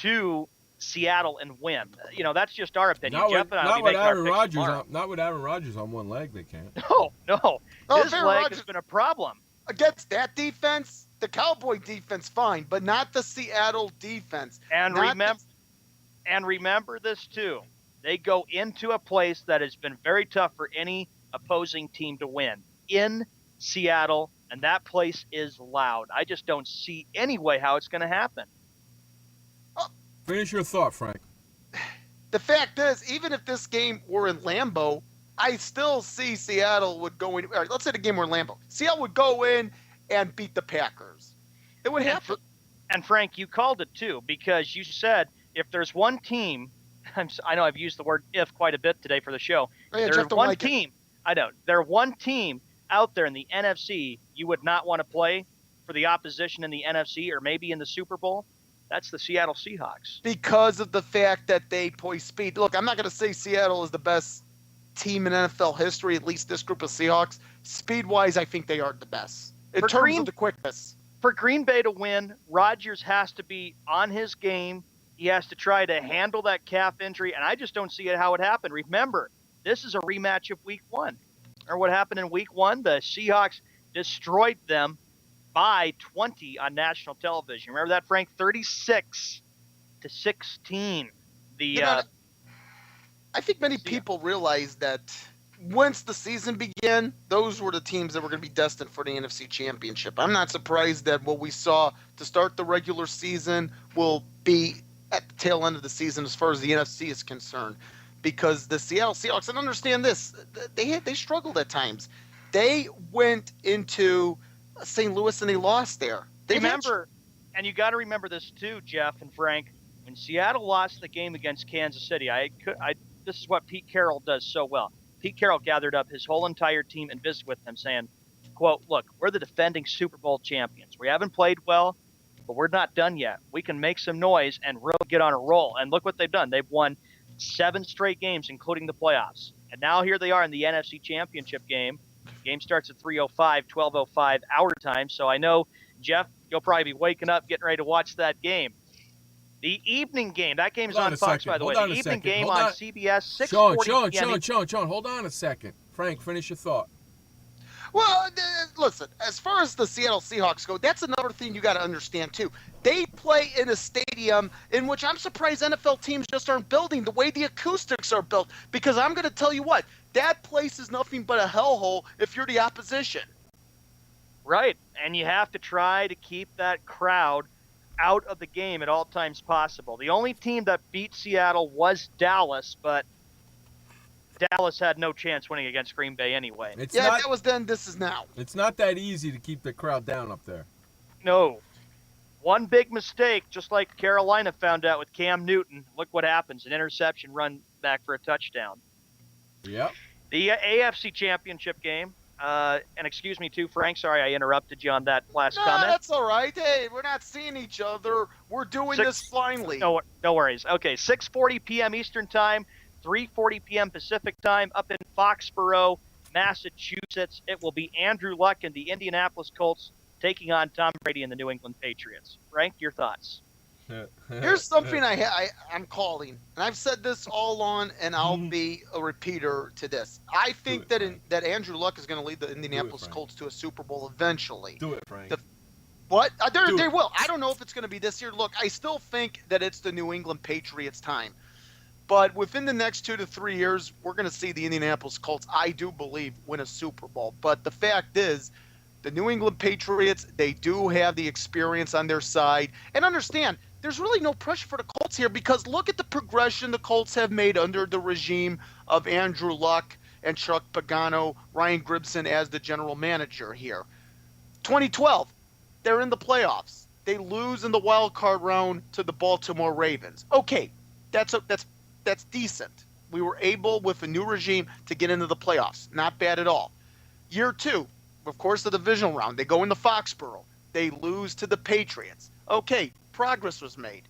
to Seattle and win. You know, that's just our opinion. Jeff and I will be making our picks tomorrow. Not with Aaron Rodgers on one leg, they can't. No. His leg has been a problem. Against that defense, the Cowboy defense, fine, but not the Seattle defense. And remember this, too. They go into a place that has been very tough for any opposing team to win, in Seattle, and that place is loud. I just don't see any way how it's going to happen. Finish your thought, Frank. The fact is, even if this game were in Lambeau, I still see Seattle would go in. All right, let's say the game were in Lambeau. Seattle would go in and beat the Packers. It would happen. And Frank, you called it too, because you said if there's one team, I know I've used the word "if" quite a bit today for the show. There's one team. I know. There's one team out there in the NFC you would not want to play for the opposition in the NFC or maybe in the Super Bowl. That's the Seattle Seahawks. Because of the fact that they poise speed. Look, I'm not going to say Seattle is the best team in NFL history, at least this group of Seahawks. Speed-wise, I think they are the best. In terms of the quickness. For Green Bay to win, Rodgers has to be on his game. He has to try to handle that calf injury, and I just don't see how it happened. Remember, this is a rematch of Week 1. Or what happened in Week 1? The Seahawks destroyed them by 20 on national television. Remember that, Frank? 36-16. I think many people realize that once the season began, those were the teams that were going to be destined for the NFC Championship. I'm not surprised that what we saw to start the regular season will be at the tail end of the season as far as the NFC is concerned. Because the Seattle Seahawks, and understand this, they struggled at times. They went into St. Louis and they lost there. And you got to remember this too, Jeff and Frank. When Seattle lost the game against Kansas City, this is what Pete Carroll does so well. Pete Carroll gathered up his whole entire team and visited with them saying, quote, look, we're the defending Super Bowl champions. We haven't played well, but we're not done yet. We can make some noise and really get on a roll. And look what they've done. They've won 7 straight games, including the playoffs. And now here they are in the NFC Championship game. Game starts at 3:05, 12:05 our time. So I know, Jeff, you'll probably be waking up, getting ready to watch that game. The evening game, that game is on Fox, by the way. The evening game on CBS, 6:40 p.m. Sean, hold on a second. Frank, finish your thought. Well, listen, as far as the Seattle Seahawks go, that's another thing you got to understand, too. They play in a stadium in which I'm surprised NFL teams just aren't building the way the acoustics are built. Because I'm going to tell you what, that place is nothing but a hellhole if you're the opposition. Right, and you have to try to keep that crowd out of the game at all times possible. The only team that beat Seattle was Dallas, but Dallas had no chance winning against Green Bay anyway. That was then, this is now. It's not that easy to keep the crowd down up there. No. One big mistake, just like Carolina found out with Cam Newton. Look what happens. An interception run back for a touchdown. Yep. The AFC Championship game. And excuse me, too, Frank. Sorry I interrupted you on that last comment. No, that's all right. Hey, we're not seeing each other. We're doing this finally. No worries. Okay, 6:40 p.m. Eastern Time, 3:40 p.m. Pacific Time up in Foxborough, Massachusetts. It will be Andrew Luck and the Indianapolis Colts taking on Tom Brady and the New England Patriots. Frank, your thoughts? Here's something I'm calling, and I've said this all along, and I'll be a repeater to this. I think that Andrew Luck is going to lead the Indianapolis Colts to a Super Bowl eventually. Do it, Frank. What? They will. I don't know if it's going to be this year. Look, I still think that it's the New England Patriots' time. But within the next 2 to 3 years, we're going to see the Indianapolis Colts, I do believe, win a Super Bowl. But the fact is, the New England Patriots, they do have the experience on their side. And understand, there's really no pressure for the Colts here because look at the progression the Colts have made under the regime of Andrew Luck and Chuck Pagano, Ryan Gribson as the general manager here. 2012, they're in the playoffs. They lose in the wild card round to the Baltimore Ravens. Okay, that's decent. We were able, with a new regime, to get into the playoffs. Not bad at all. Year 2, of course, the divisional round. They go into Foxborough. They lose to the Patriots. Okay, progress was made.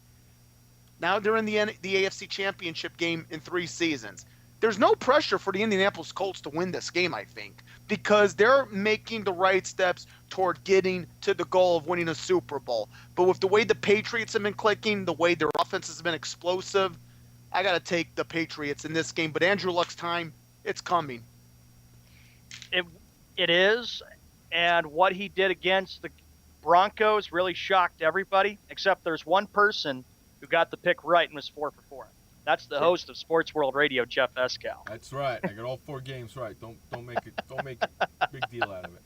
Now they're in the AFC Championship game in 3 seasons. There's no pressure for the Indianapolis Colts to win this game, I think, because they're making the right steps toward getting to the goal of winning a Super Bowl. But with the way the Patriots have been clicking, the way their offense has been explosive, I got to take the Patriots in this game. But Andrew Luck's time, it's coming. It is, and what he did against the Broncos really shocked everybody, except there's one person who got the pick right and was 4 for 4. That's the host of Sports World Radio, Jeff Escal. That's right. I got all 4 games right. Don't make a big deal out of it.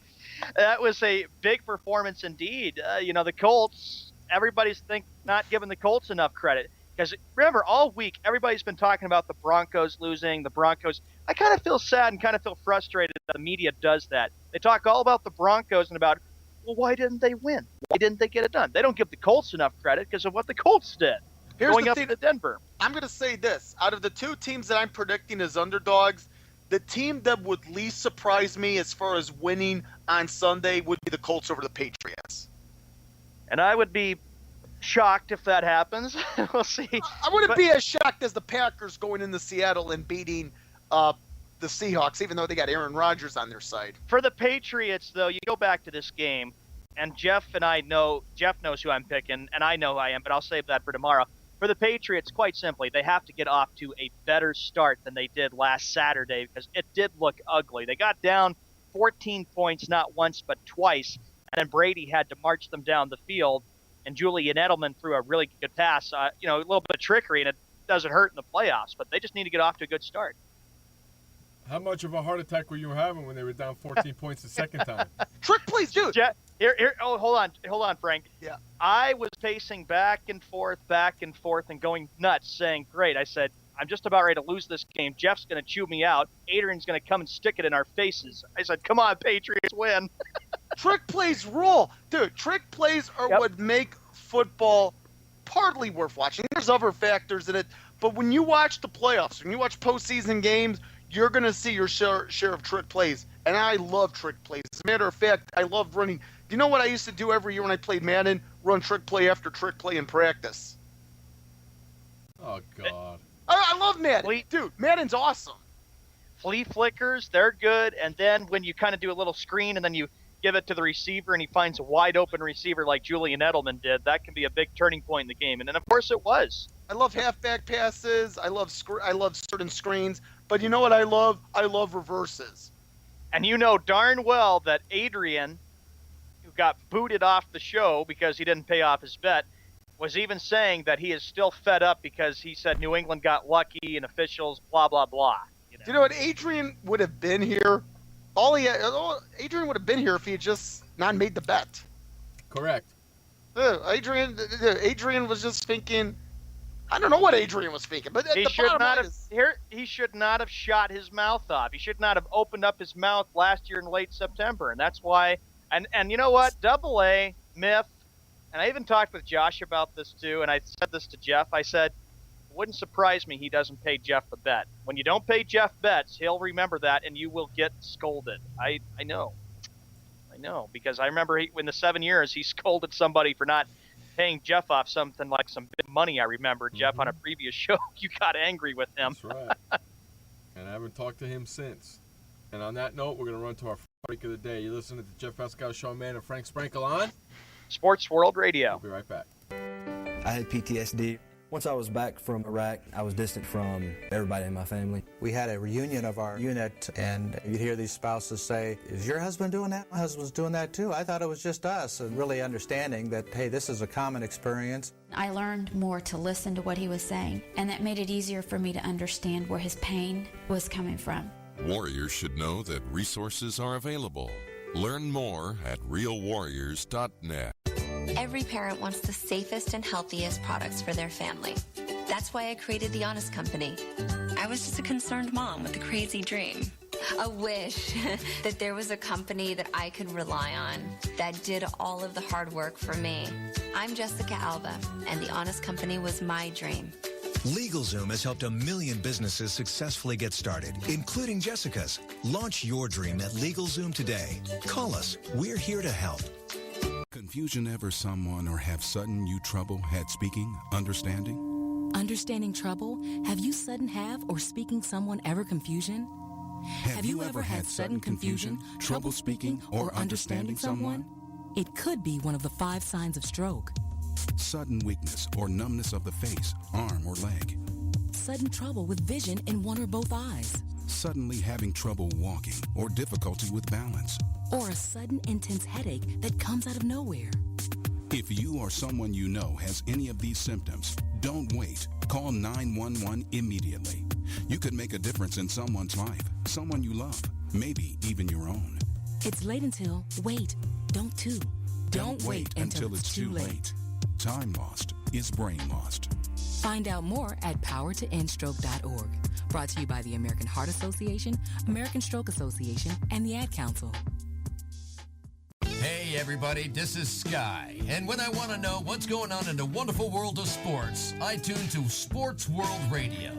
That was a big performance indeed. The Colts, everybody's not giving the Colts enough credit. Because remember, all week, everybody's been talking about the Broncos losing, the Broncos. I kind of feel sad and kind of feel frustrated that the media does that. They talk all about the Broncos and about, well, why didn't they win? Why didn't they get it done? They don't give the Colts enough credit because of what the Colts did. Going up to Denver. I'm going to say this. Out of the 2 teams that I'm predicting as underdogs, the team that would least surprise me as far as winning on Sunday would be the Colts over the Patriots. And I would be shocked if that happens. We'll see. I wouldn't be as shocked as the Packers going into Seattle and beating the Seahawks, even though they got Aaron Rodgers on their side. For the Patriots, though, you go back to this game, and Jeff knows who I'm picking, and I know who I am, but I'll save that for tomorrow. For the Patriots, quite simply, they have to get off to a better start than they did last Saturday because it did look ugly. They got down 14 points not once but twice, and then Brady had to march them down the field. And Julian Edelman threw a really good pass, a little bit of trickery, and it doesn't hurt in the playoffs. But they just need to get off to a good start. How much of a heart attack were you having when they were down 14 points the second time? Trick plays, dude. Here. Oh, hold on, Frank. Yeah. I was pacing back and forth, and going nuts, saying, "Great!" I said, "I'm just about ready to lose this game. Jeff's going to chew me out. Adrian's going to come and stick it in our faces." I said, "Come on, Patriots, win." Trick plays rule. Dude, trick plays are what make football partly worth watching. There's other factors in it, But when you watch the playoffs, when you watch postseason games, you're going to see your share of trick plays. And I love trick plays. As a matter of fact, I love running. Do you know what I used to do every year when I played Madden? Run trick play after trick play in practice. Oh, God. I love Madden. Dude, Madden's awesome. Flea flickers, they're good. And then when you kind of do a little screen and then you give it to the receiver and he finds a wide open receiver like Julian Edelman did, that can be a big turning point in the game. And then, of course, it was. I love halfback passes. I love certain screens. But you know what I love? I love reverses. And you know darn well that Adrian, who got booted off the show because he didn't pay off his bet, was even saying that he is still fed up because he said New England got lucky and officials, blah, blah, blah. Do you know what? Adrian would have been here. Adrian would have been here if he had just not made the bet. Correct. Adrian was just thinking. I don't know what Adrian was thinking, but he should not have shot his mouth off. He should not have opened up his mouth last year in late September, and that's why. And you know what? AA myth. And I even talked with Josh about this too, and I said this to Jeff. I said, it wouldn't surprise me he doesn't pay Jeff the bet. When you don't pay Jeff bets, he'll remember that, and you will get scolded. I know, because I remember in the 7 years he scolded somebody for not paying Jeff off something like some big money. I remember, Jeff, on a previous show, you got angry with him. That's right. And I haven't talked to him since. And on that note, we're going to run to our break of the day. You're listening to Jeff Pascal, Sean Mann, and Frank Sprankle on Sports World Radio. We'll be right back. I had PTSD. Once I was back from Iraq, I was distant from everybody in my family. We had a reunion of our unit, and you'd hear these spouses say, is your husband doing that? My husband's doing that too. I thought it was just us. And really understanding that, hey, this is a common experience. I learned more to listen to what he was saying, and that made it easier for me to understand where his pain was coming from. Warriors should know that resources are available. Learn more at realwarriors.net. Every parent wants the safest and healthiest products for their family. That's why I created The Honest Company. I was just a concerned mom with a crazy dream. A wish that there was a company that I could rely on that did all of the hard work for me. I'm Jessica Alba, and The Honest Company was my dream. LegalZoom has helped 1 million businesses successfully get started, including Jessica's. Launch your dream at LegalZoom today. Call us. We're here to help. Confusion ever someone or have sudden you trouble had speaking, understanding? Understanding trouble? Have you sudden have or speaking someone ever confusion? Have you ever had sudden confusion, trouble speaking, or understanding someone? It could be one of the 5 signs of stroke. Sudden weakness or numbness of the face, arm, or leg. Sudden trouble with vision in one or both eyes. Suddenly having trouble walking or difficulty with balance. Or a sudden intense headache that comes out of nowhere. If you or someone you know has any of these symptoms, don't wait. Call 911 immediately. You could make a difference in someone's life, someone you love, maybe even your own. It's late until, wait, don't too. Don't wait until it's too late. Time lost is brain lost. Find out more at powertoendstroke.org. Brought to you by the American Heart Association, American Stroke Association, and the Ad Council. Hey everybody, this is Sky. And when I want to know what's going on in the wonderful world of sports, I tune to Sports World Radio.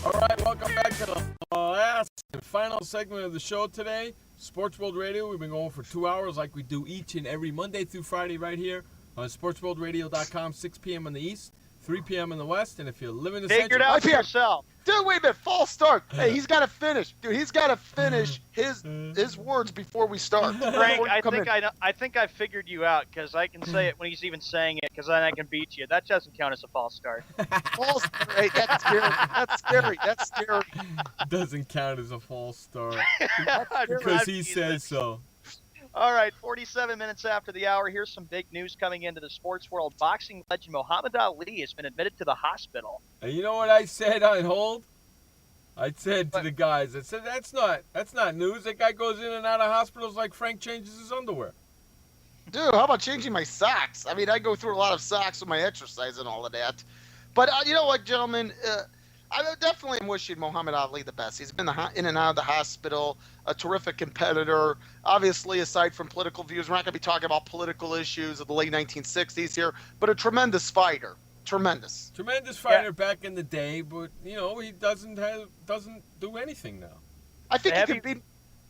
All right, welcome back to the last and final segment of the show today. Sports World Radio. We've been going for 2 hours like we do each and every Monday through Friday right here on SportsWorldRadio.com, 6 p.m. in the East, 3 p.m. in the West. And if you live in the Figure it out for yourself. Dude, wait a minute. False start. Hey, he's got to finish. Dude, he's got to finish his words before we start. Frank, I think I figured you out because I can say it when he's even saying it because then I can beat you. That doesn't count as a false start. False start. Hey, that's scary. That's scary. That's scary. Doesn't count as a false start because he says so. All right, 47 minutes after the hour, here's some big news coming into the sports world. Boxing legend Muhammad Ali has been admitted to the hospital. And you know what I said on hold? I said to the guys, I said, that's not news. That guy goes in and out of hospitals like Frank changes his underwear. Dude, how about changing my socks? I mean, I go through a lot of socks with my exercise and all of that. But you know what, gentlemen? I definitely am wishing Muhammad Ali the best. He's been in and out of the hospital, a terrific competitor. Obviously, aside from political views, we're not going to be talking about political issues of the late 1960s here, but a tremendous fighter. Tremendous fighter back in the day, but he doesn't do anything now. I think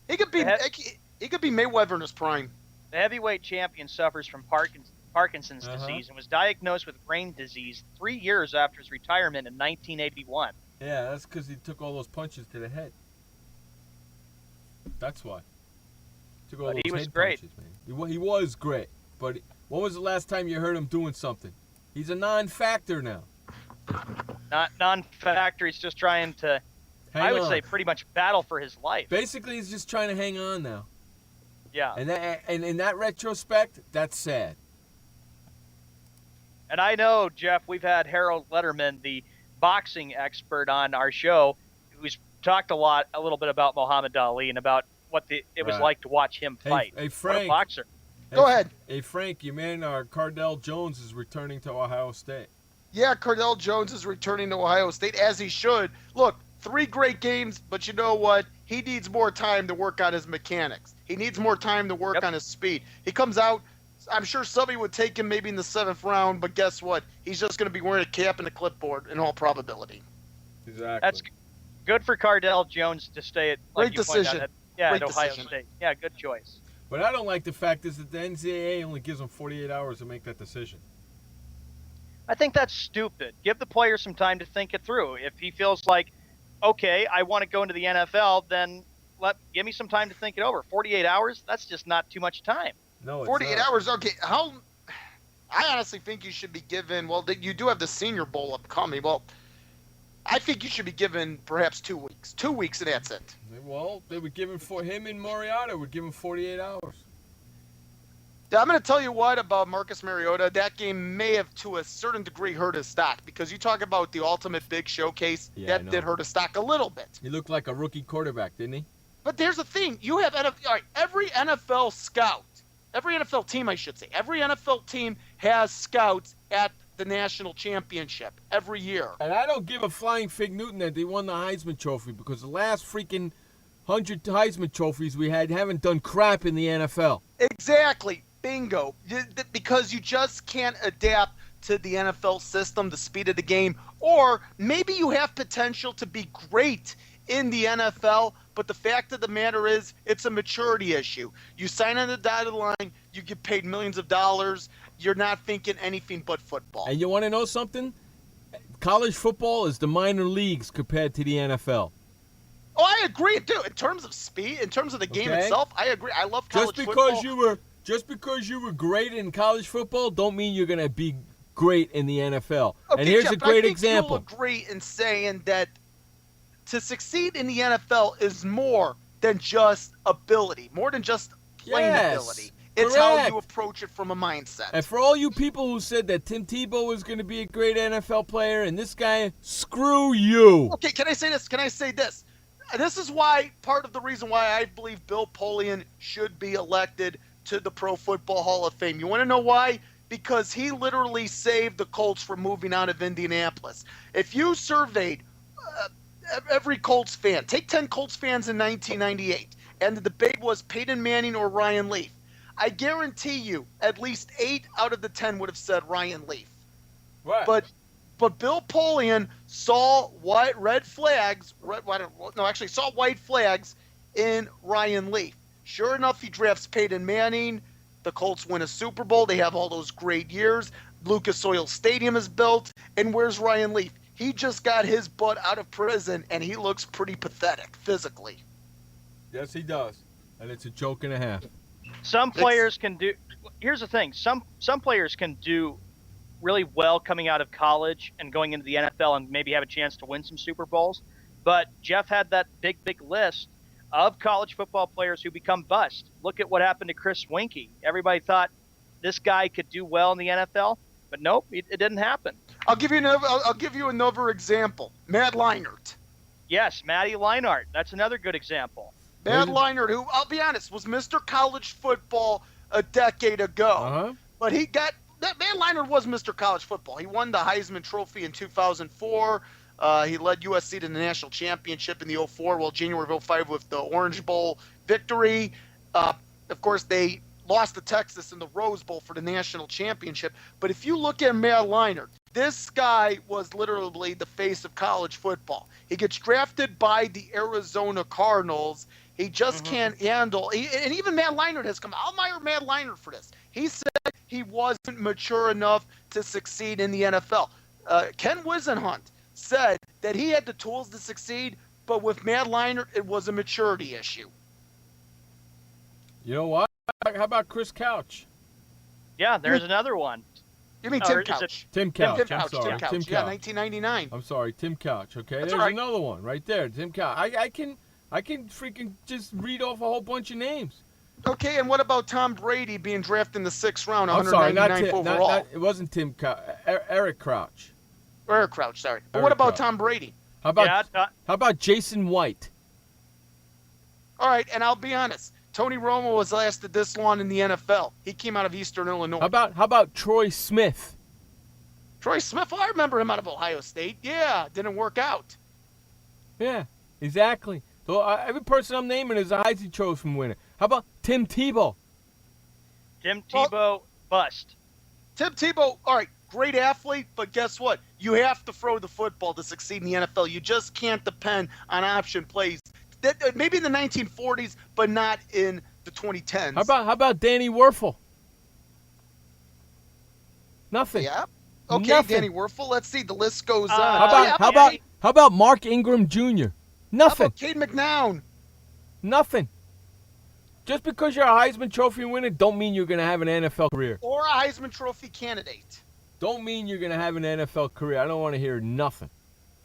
he could be Mayweather in his prime. The heavyweight champion suffers from Parkinson's disease and was diagnosed with brain disease 3 years after his retirement in 1981. Yeah, that's because he took all those punches to the head. That's why. Took all those he was head great. Punches, man. He was great, but when was the last time you heard him doing something? He's a non-factor now. Not non-factor. He's just trying to, I would say, pretty much battle for his life. Basically, he's just trying to hang on now. Yeah. And in that retrospect, that's sad. And I know, Jeff, we've had Harold Letterman, the boxing expert, on our show, who's talked a little bit about Muhammad Ali and about what it was like to watch him fight. Hey, Frank. What a boxer. Go ahead. Hey, Frank, your man, Cardell Jones is returning to Ohio State. Yeah, Cardell Jones is returning to Ohio State, as he should. Look, 3 great games, but you know what? He needs more time to work on his mechanics. He needs more time to work on his speed. He comes out, I'm sure somebody would take him maybe in the 7th round, but guess what? He's just going to be wearing a cap and a clipboard in all probability. Exactly. That's good for Cardell Jones to stay at, like Great you pointed decision. out, at Great Ohio decision. State. Yeah, good choice. But I don't like the fact is that the NCAA only gives them 48 hours to make that decision. I think that's stupid. Give the player some time to think it through. If he feels like, okay, I want to go into the NFL, then give me some time to think it over. 48 hours? That's just not too much time. No, it's 48 not. hours, okay. I honestly think you should be given, well, you do have the Senior Bowl upcoming. Well, I think you should be given perhaps 2 weeks. 2 weeks and that's it. Well, they were given for him and Mariota were given 48 hours. I'm going to tell you what about Marcus Mariota. That game may have, to a certain degree, hurt his stock because you talk about the ultimate big showcase. Yeah, that did hurt his stock a little bit. He looked like a rookie quarterback, didn't he? But there's the thing. You have every NFL scout, every NFL team, I should say, every NFL team has scouts at the national championship every year. And I don't give a flying fig Newton that they won the Heisman Trophy because the last freaking 100 Heisman trophies we haven't done crap in the NFL. Exactly. Bingo. Because you just can't adapt to the NFL system, the speed of the game, or maybe you have potential to be great in the NFL, but the fact of the matter is it's a maturity issue. You sign on the dotted line, you get paid millions of dollars, you're not thinking anything but football. And you want to know something? College football is the minor leagues compared to the NFL. Oh, I agree, dude. In terms of speed, in terms of the game itself, I agree. I love college football. Just because you were great in college football don't mean you're going to be great in the NFL. Okay, and here's Jeff, a great I think example. You'll agree in saying that to succeed in the NFL is more than just ability, more than just plain ability. It's how you approach it from a mindset. And for all you people who said that Tim Tebow was going to be a great NFL player and this guy, screw you. Okay, can I say this? This is why, part of the reason why I believe Bill Polian should be elected to the Pro Football Hall of Fame. You want to know why? Because he literally saved the Colts from moving out of Indianapolis. If you surveyed every Colts fan, take 10 Colts fans in 1998, and the debate was Peyton Manning or Ryan Leaf, I guarantee you at least 8 out of the 10 would have said Ryan Leaf. Right. But Bill Polian saw saw white flags in Ryan Leaf. Sure enough, he drafts Peyton Manning. The Colts win a Super Bowl. They have all those great years. Lucas Oil Stadium is built. And where's Ryan Leaf? He just got his butt out of prison, and he looks pretty pathetic physically. Yes, he does. And it's a joke and a half. Some players can do – here's the thing. Some players can do really well coming out of college and going into the NFL and maybe have a chance to win some Super Bowls. But Jeff had that big list of college football players who become bust. Look at what happened to Chris Winkie. Everybody thought this guy could do well in the NFL, but nope, it didn't happen. I'll give you another example. Matt Leinart. Yes, Matty Leinart. That's another good example. Matt Leinart, who, I'll be honest, was Mr. College Football a decade ago. But Matt Leinart was Mr. College Football. He won the Heisman Trophy in 2004. He led USC to the national championship in the 04, well, January of 05 with the Orange Bowl victory. Of course, they lost to Texas in the Rose Bowl for the national championship. But if you look at Matt Leinart, this guy was literally the face of college football. He gets drafted by the Arizona Cardinals. He just can't handle, and even Matt Leinart has come. I'll admire Matt Leinart for this. He said he wasn't mature enough to succeed in the NFL. Ken Wisenhunt said that he had the tools to succeed, but with Matt Leinart, it was a maturity issue. You know what? How about Chris Couch? Yeah, there's another one. You mean Tim Couch? Tim Couch. Tim I'm sorry. Couch. Tim Couch. Yeah, 1999. I'm sorry, Tim Couch. Okay, That's there's right. another one right there. Tim Couch. I can freaking just read off a whole bunch of names. Okay, and what about Tom Brady being drafted in the 6th round, I'm sorry, 199th overall? it wasn't Tim Couch. Eric Crouch. Eric Crouch, sorry. But Eric what about Crouch. Tom Brady? How about Jason White? All right, and I'll be honest. Tony Romo was lasted this long in the NFL. He came out of Eastern Illinois. How about Troy Smith? Troy Smith, well, I remember him out of Ohio State. Yeah, didn't work out. Yeah, exactly. So every person I'm naming is a Heisman Trophy winner. How about Tim Tebow? Tim Tebow, bust. Tim Tebow, all right, great athlete, but guess what? You have to throw the football to succeed in the NFL. You just can't depend on option plays. Maybe in the 1940s, but not in the 2010s. How about Danny Werfel? Nothing. Yeah. Okay, Nothing. Danny Werfel. Let's see. The list goes on. How about Mark Ingram Jr.? Nothing. How about Cade McNown? Nothing. Just because you're a Heisman Trophy winner, don't mean you're going to have an NFL career. Or a Heisman Trophy candidate. Don't mean you're going to have an NFL career. I don't want to hear nothing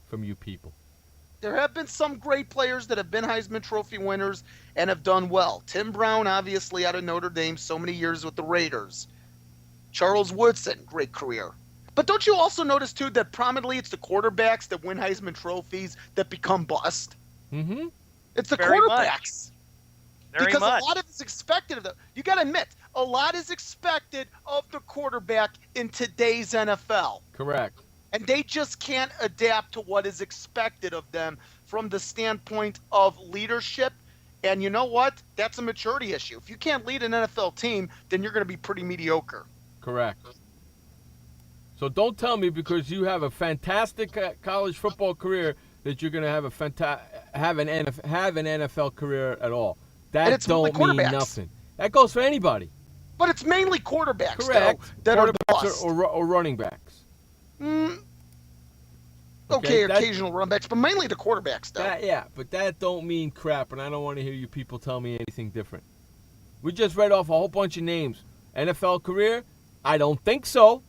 from you people. There have been some great players that have been Heisman Trophy winners and have done well. Tim Brown, obviously, out of Notre Dame, so many years with the Raiders. Charles Woodson, great career. But don't you also notice, too, that prominently it's the quarterbacks that win Heisman trophies that become bust? Mm-hmm. It's the Very quarterbacks. Very because much. a lot of it's expected of them. You got to admit, a lot is expected of the quarterback in today's NFL. Correct. And they just can't adapt to what is expected of them from the standpoint of leadership. And you know what? That's a maturity issue. If you can't lead an NFL team, then you're going to be pretty mediocre. Correct. So don't tell me because you have a fantastic college football career that you're going to have an NFL career at all. That don't mean nothing. That goes for anybody. But it's mainly quarterbacks, Correct. though, that are the Quarterbacks bust. or running backs. Okay, occasional run backs, but mainly the quarterbacks, though. Yeah, but that don't mean crap, and I don't want to hear you people tell me anything different. We just read off a whole bunch of names. NFL career? I don't think so.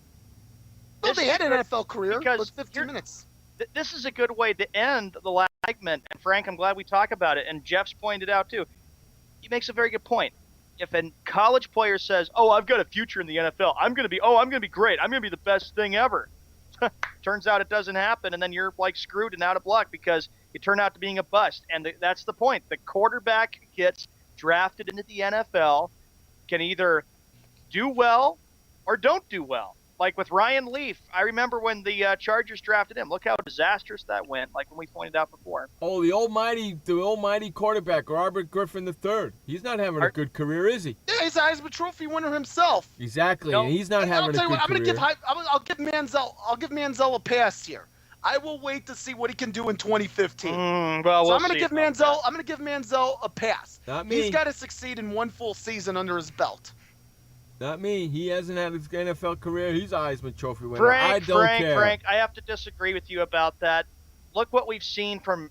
Well, they had an NFL career. It was 15 minutes. This is a good way to end the last segment. And, Frank, I'm glad we talk about it. And Jeff's pointed out, too. He makes a very good point. If a college player says, oh, I've got a future in the NFL, I'm going to be great. I'm going to be the best thing ever. Turns out it doesn't happen, and then you're, like, screwed and out of luck because you turn out to being a bust. And that's the point. The quarterback gets drafted into the NFL can either do well or don't do well. Like with Ryan Leaf, I remember when the Chargers drafted him. Look how disastrous that went, like when we pointed out before. Oh, the almighty quarterback, Robert Griffin III. He's not having a good career, is he? Yeah, he's a Heisman Trophy winner himself. Exactly, and he's not having a good career. I'll give Manziel a pass here. I will wait to see what he can do in 2015. I'm going to give Manziel a pass. Not me. He's got to succeed in one full season under his belt. Not me. He hasn't had his NFL career. He's a Heisman Trophy winner. I don't care. Frank, I have to disagree with you about that. Look what we've seen from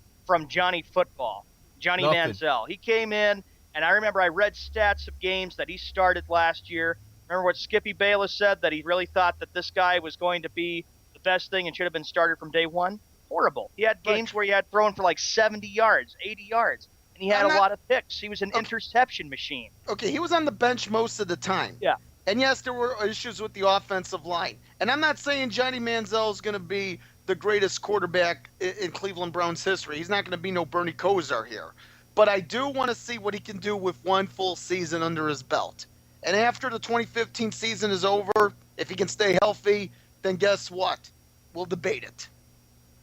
Johnny Football, Johnny Manziel. He came in, and I remember I read stats of games that he started last year. Remember what Skippy Bayless said, that he really thought that this guy was going to be the best thing and should have been started from day one? Horrible. He had games where he had thrown for like 70 yards, 80 yards. And he had a lot of picks. He was an interception machine. Okay, he was on the bench most of the time. Yeah. And yes, there were issues with the offensive line. And I'm not saying Johnny Manziel is going to be the greatest quarterback in Cleveland Browns history. He's not going to be no Bernie Kosar here. But I do want to see what he can do with one full season under his belt. And after the 2015 season is over, if he can stay healthy, then guess what? We'll debate it.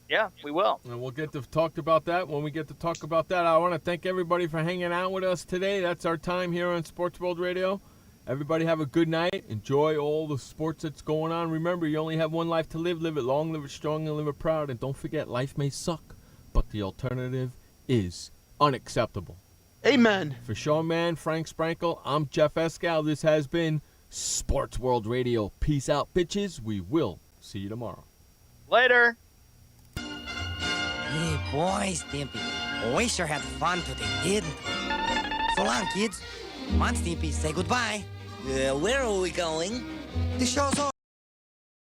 Yeah, we will. And we'll get to talk about that when we get to talk about that. I want to thank everybody for hanging out with us today. That's our time here on Sports World Radio. Everybody have a good night. Enjoy all the sports that's going on. Remember, you only have one life to live. Live it long, live it strong, and live it proud. And don't forget, life may suck, but the alternative is unacceptable. Amen. For Sean Mann, Frank Sprankle, I'm Jeff Escal. This has been Sports World Radio. Peace out, bitches. We will see you tomorrow. Later. Hey, boy, Stimpy. We sure had fun today, didn't we? So long, kids. Come on, Stimpy, say goodbye. Where are we going? The show's over.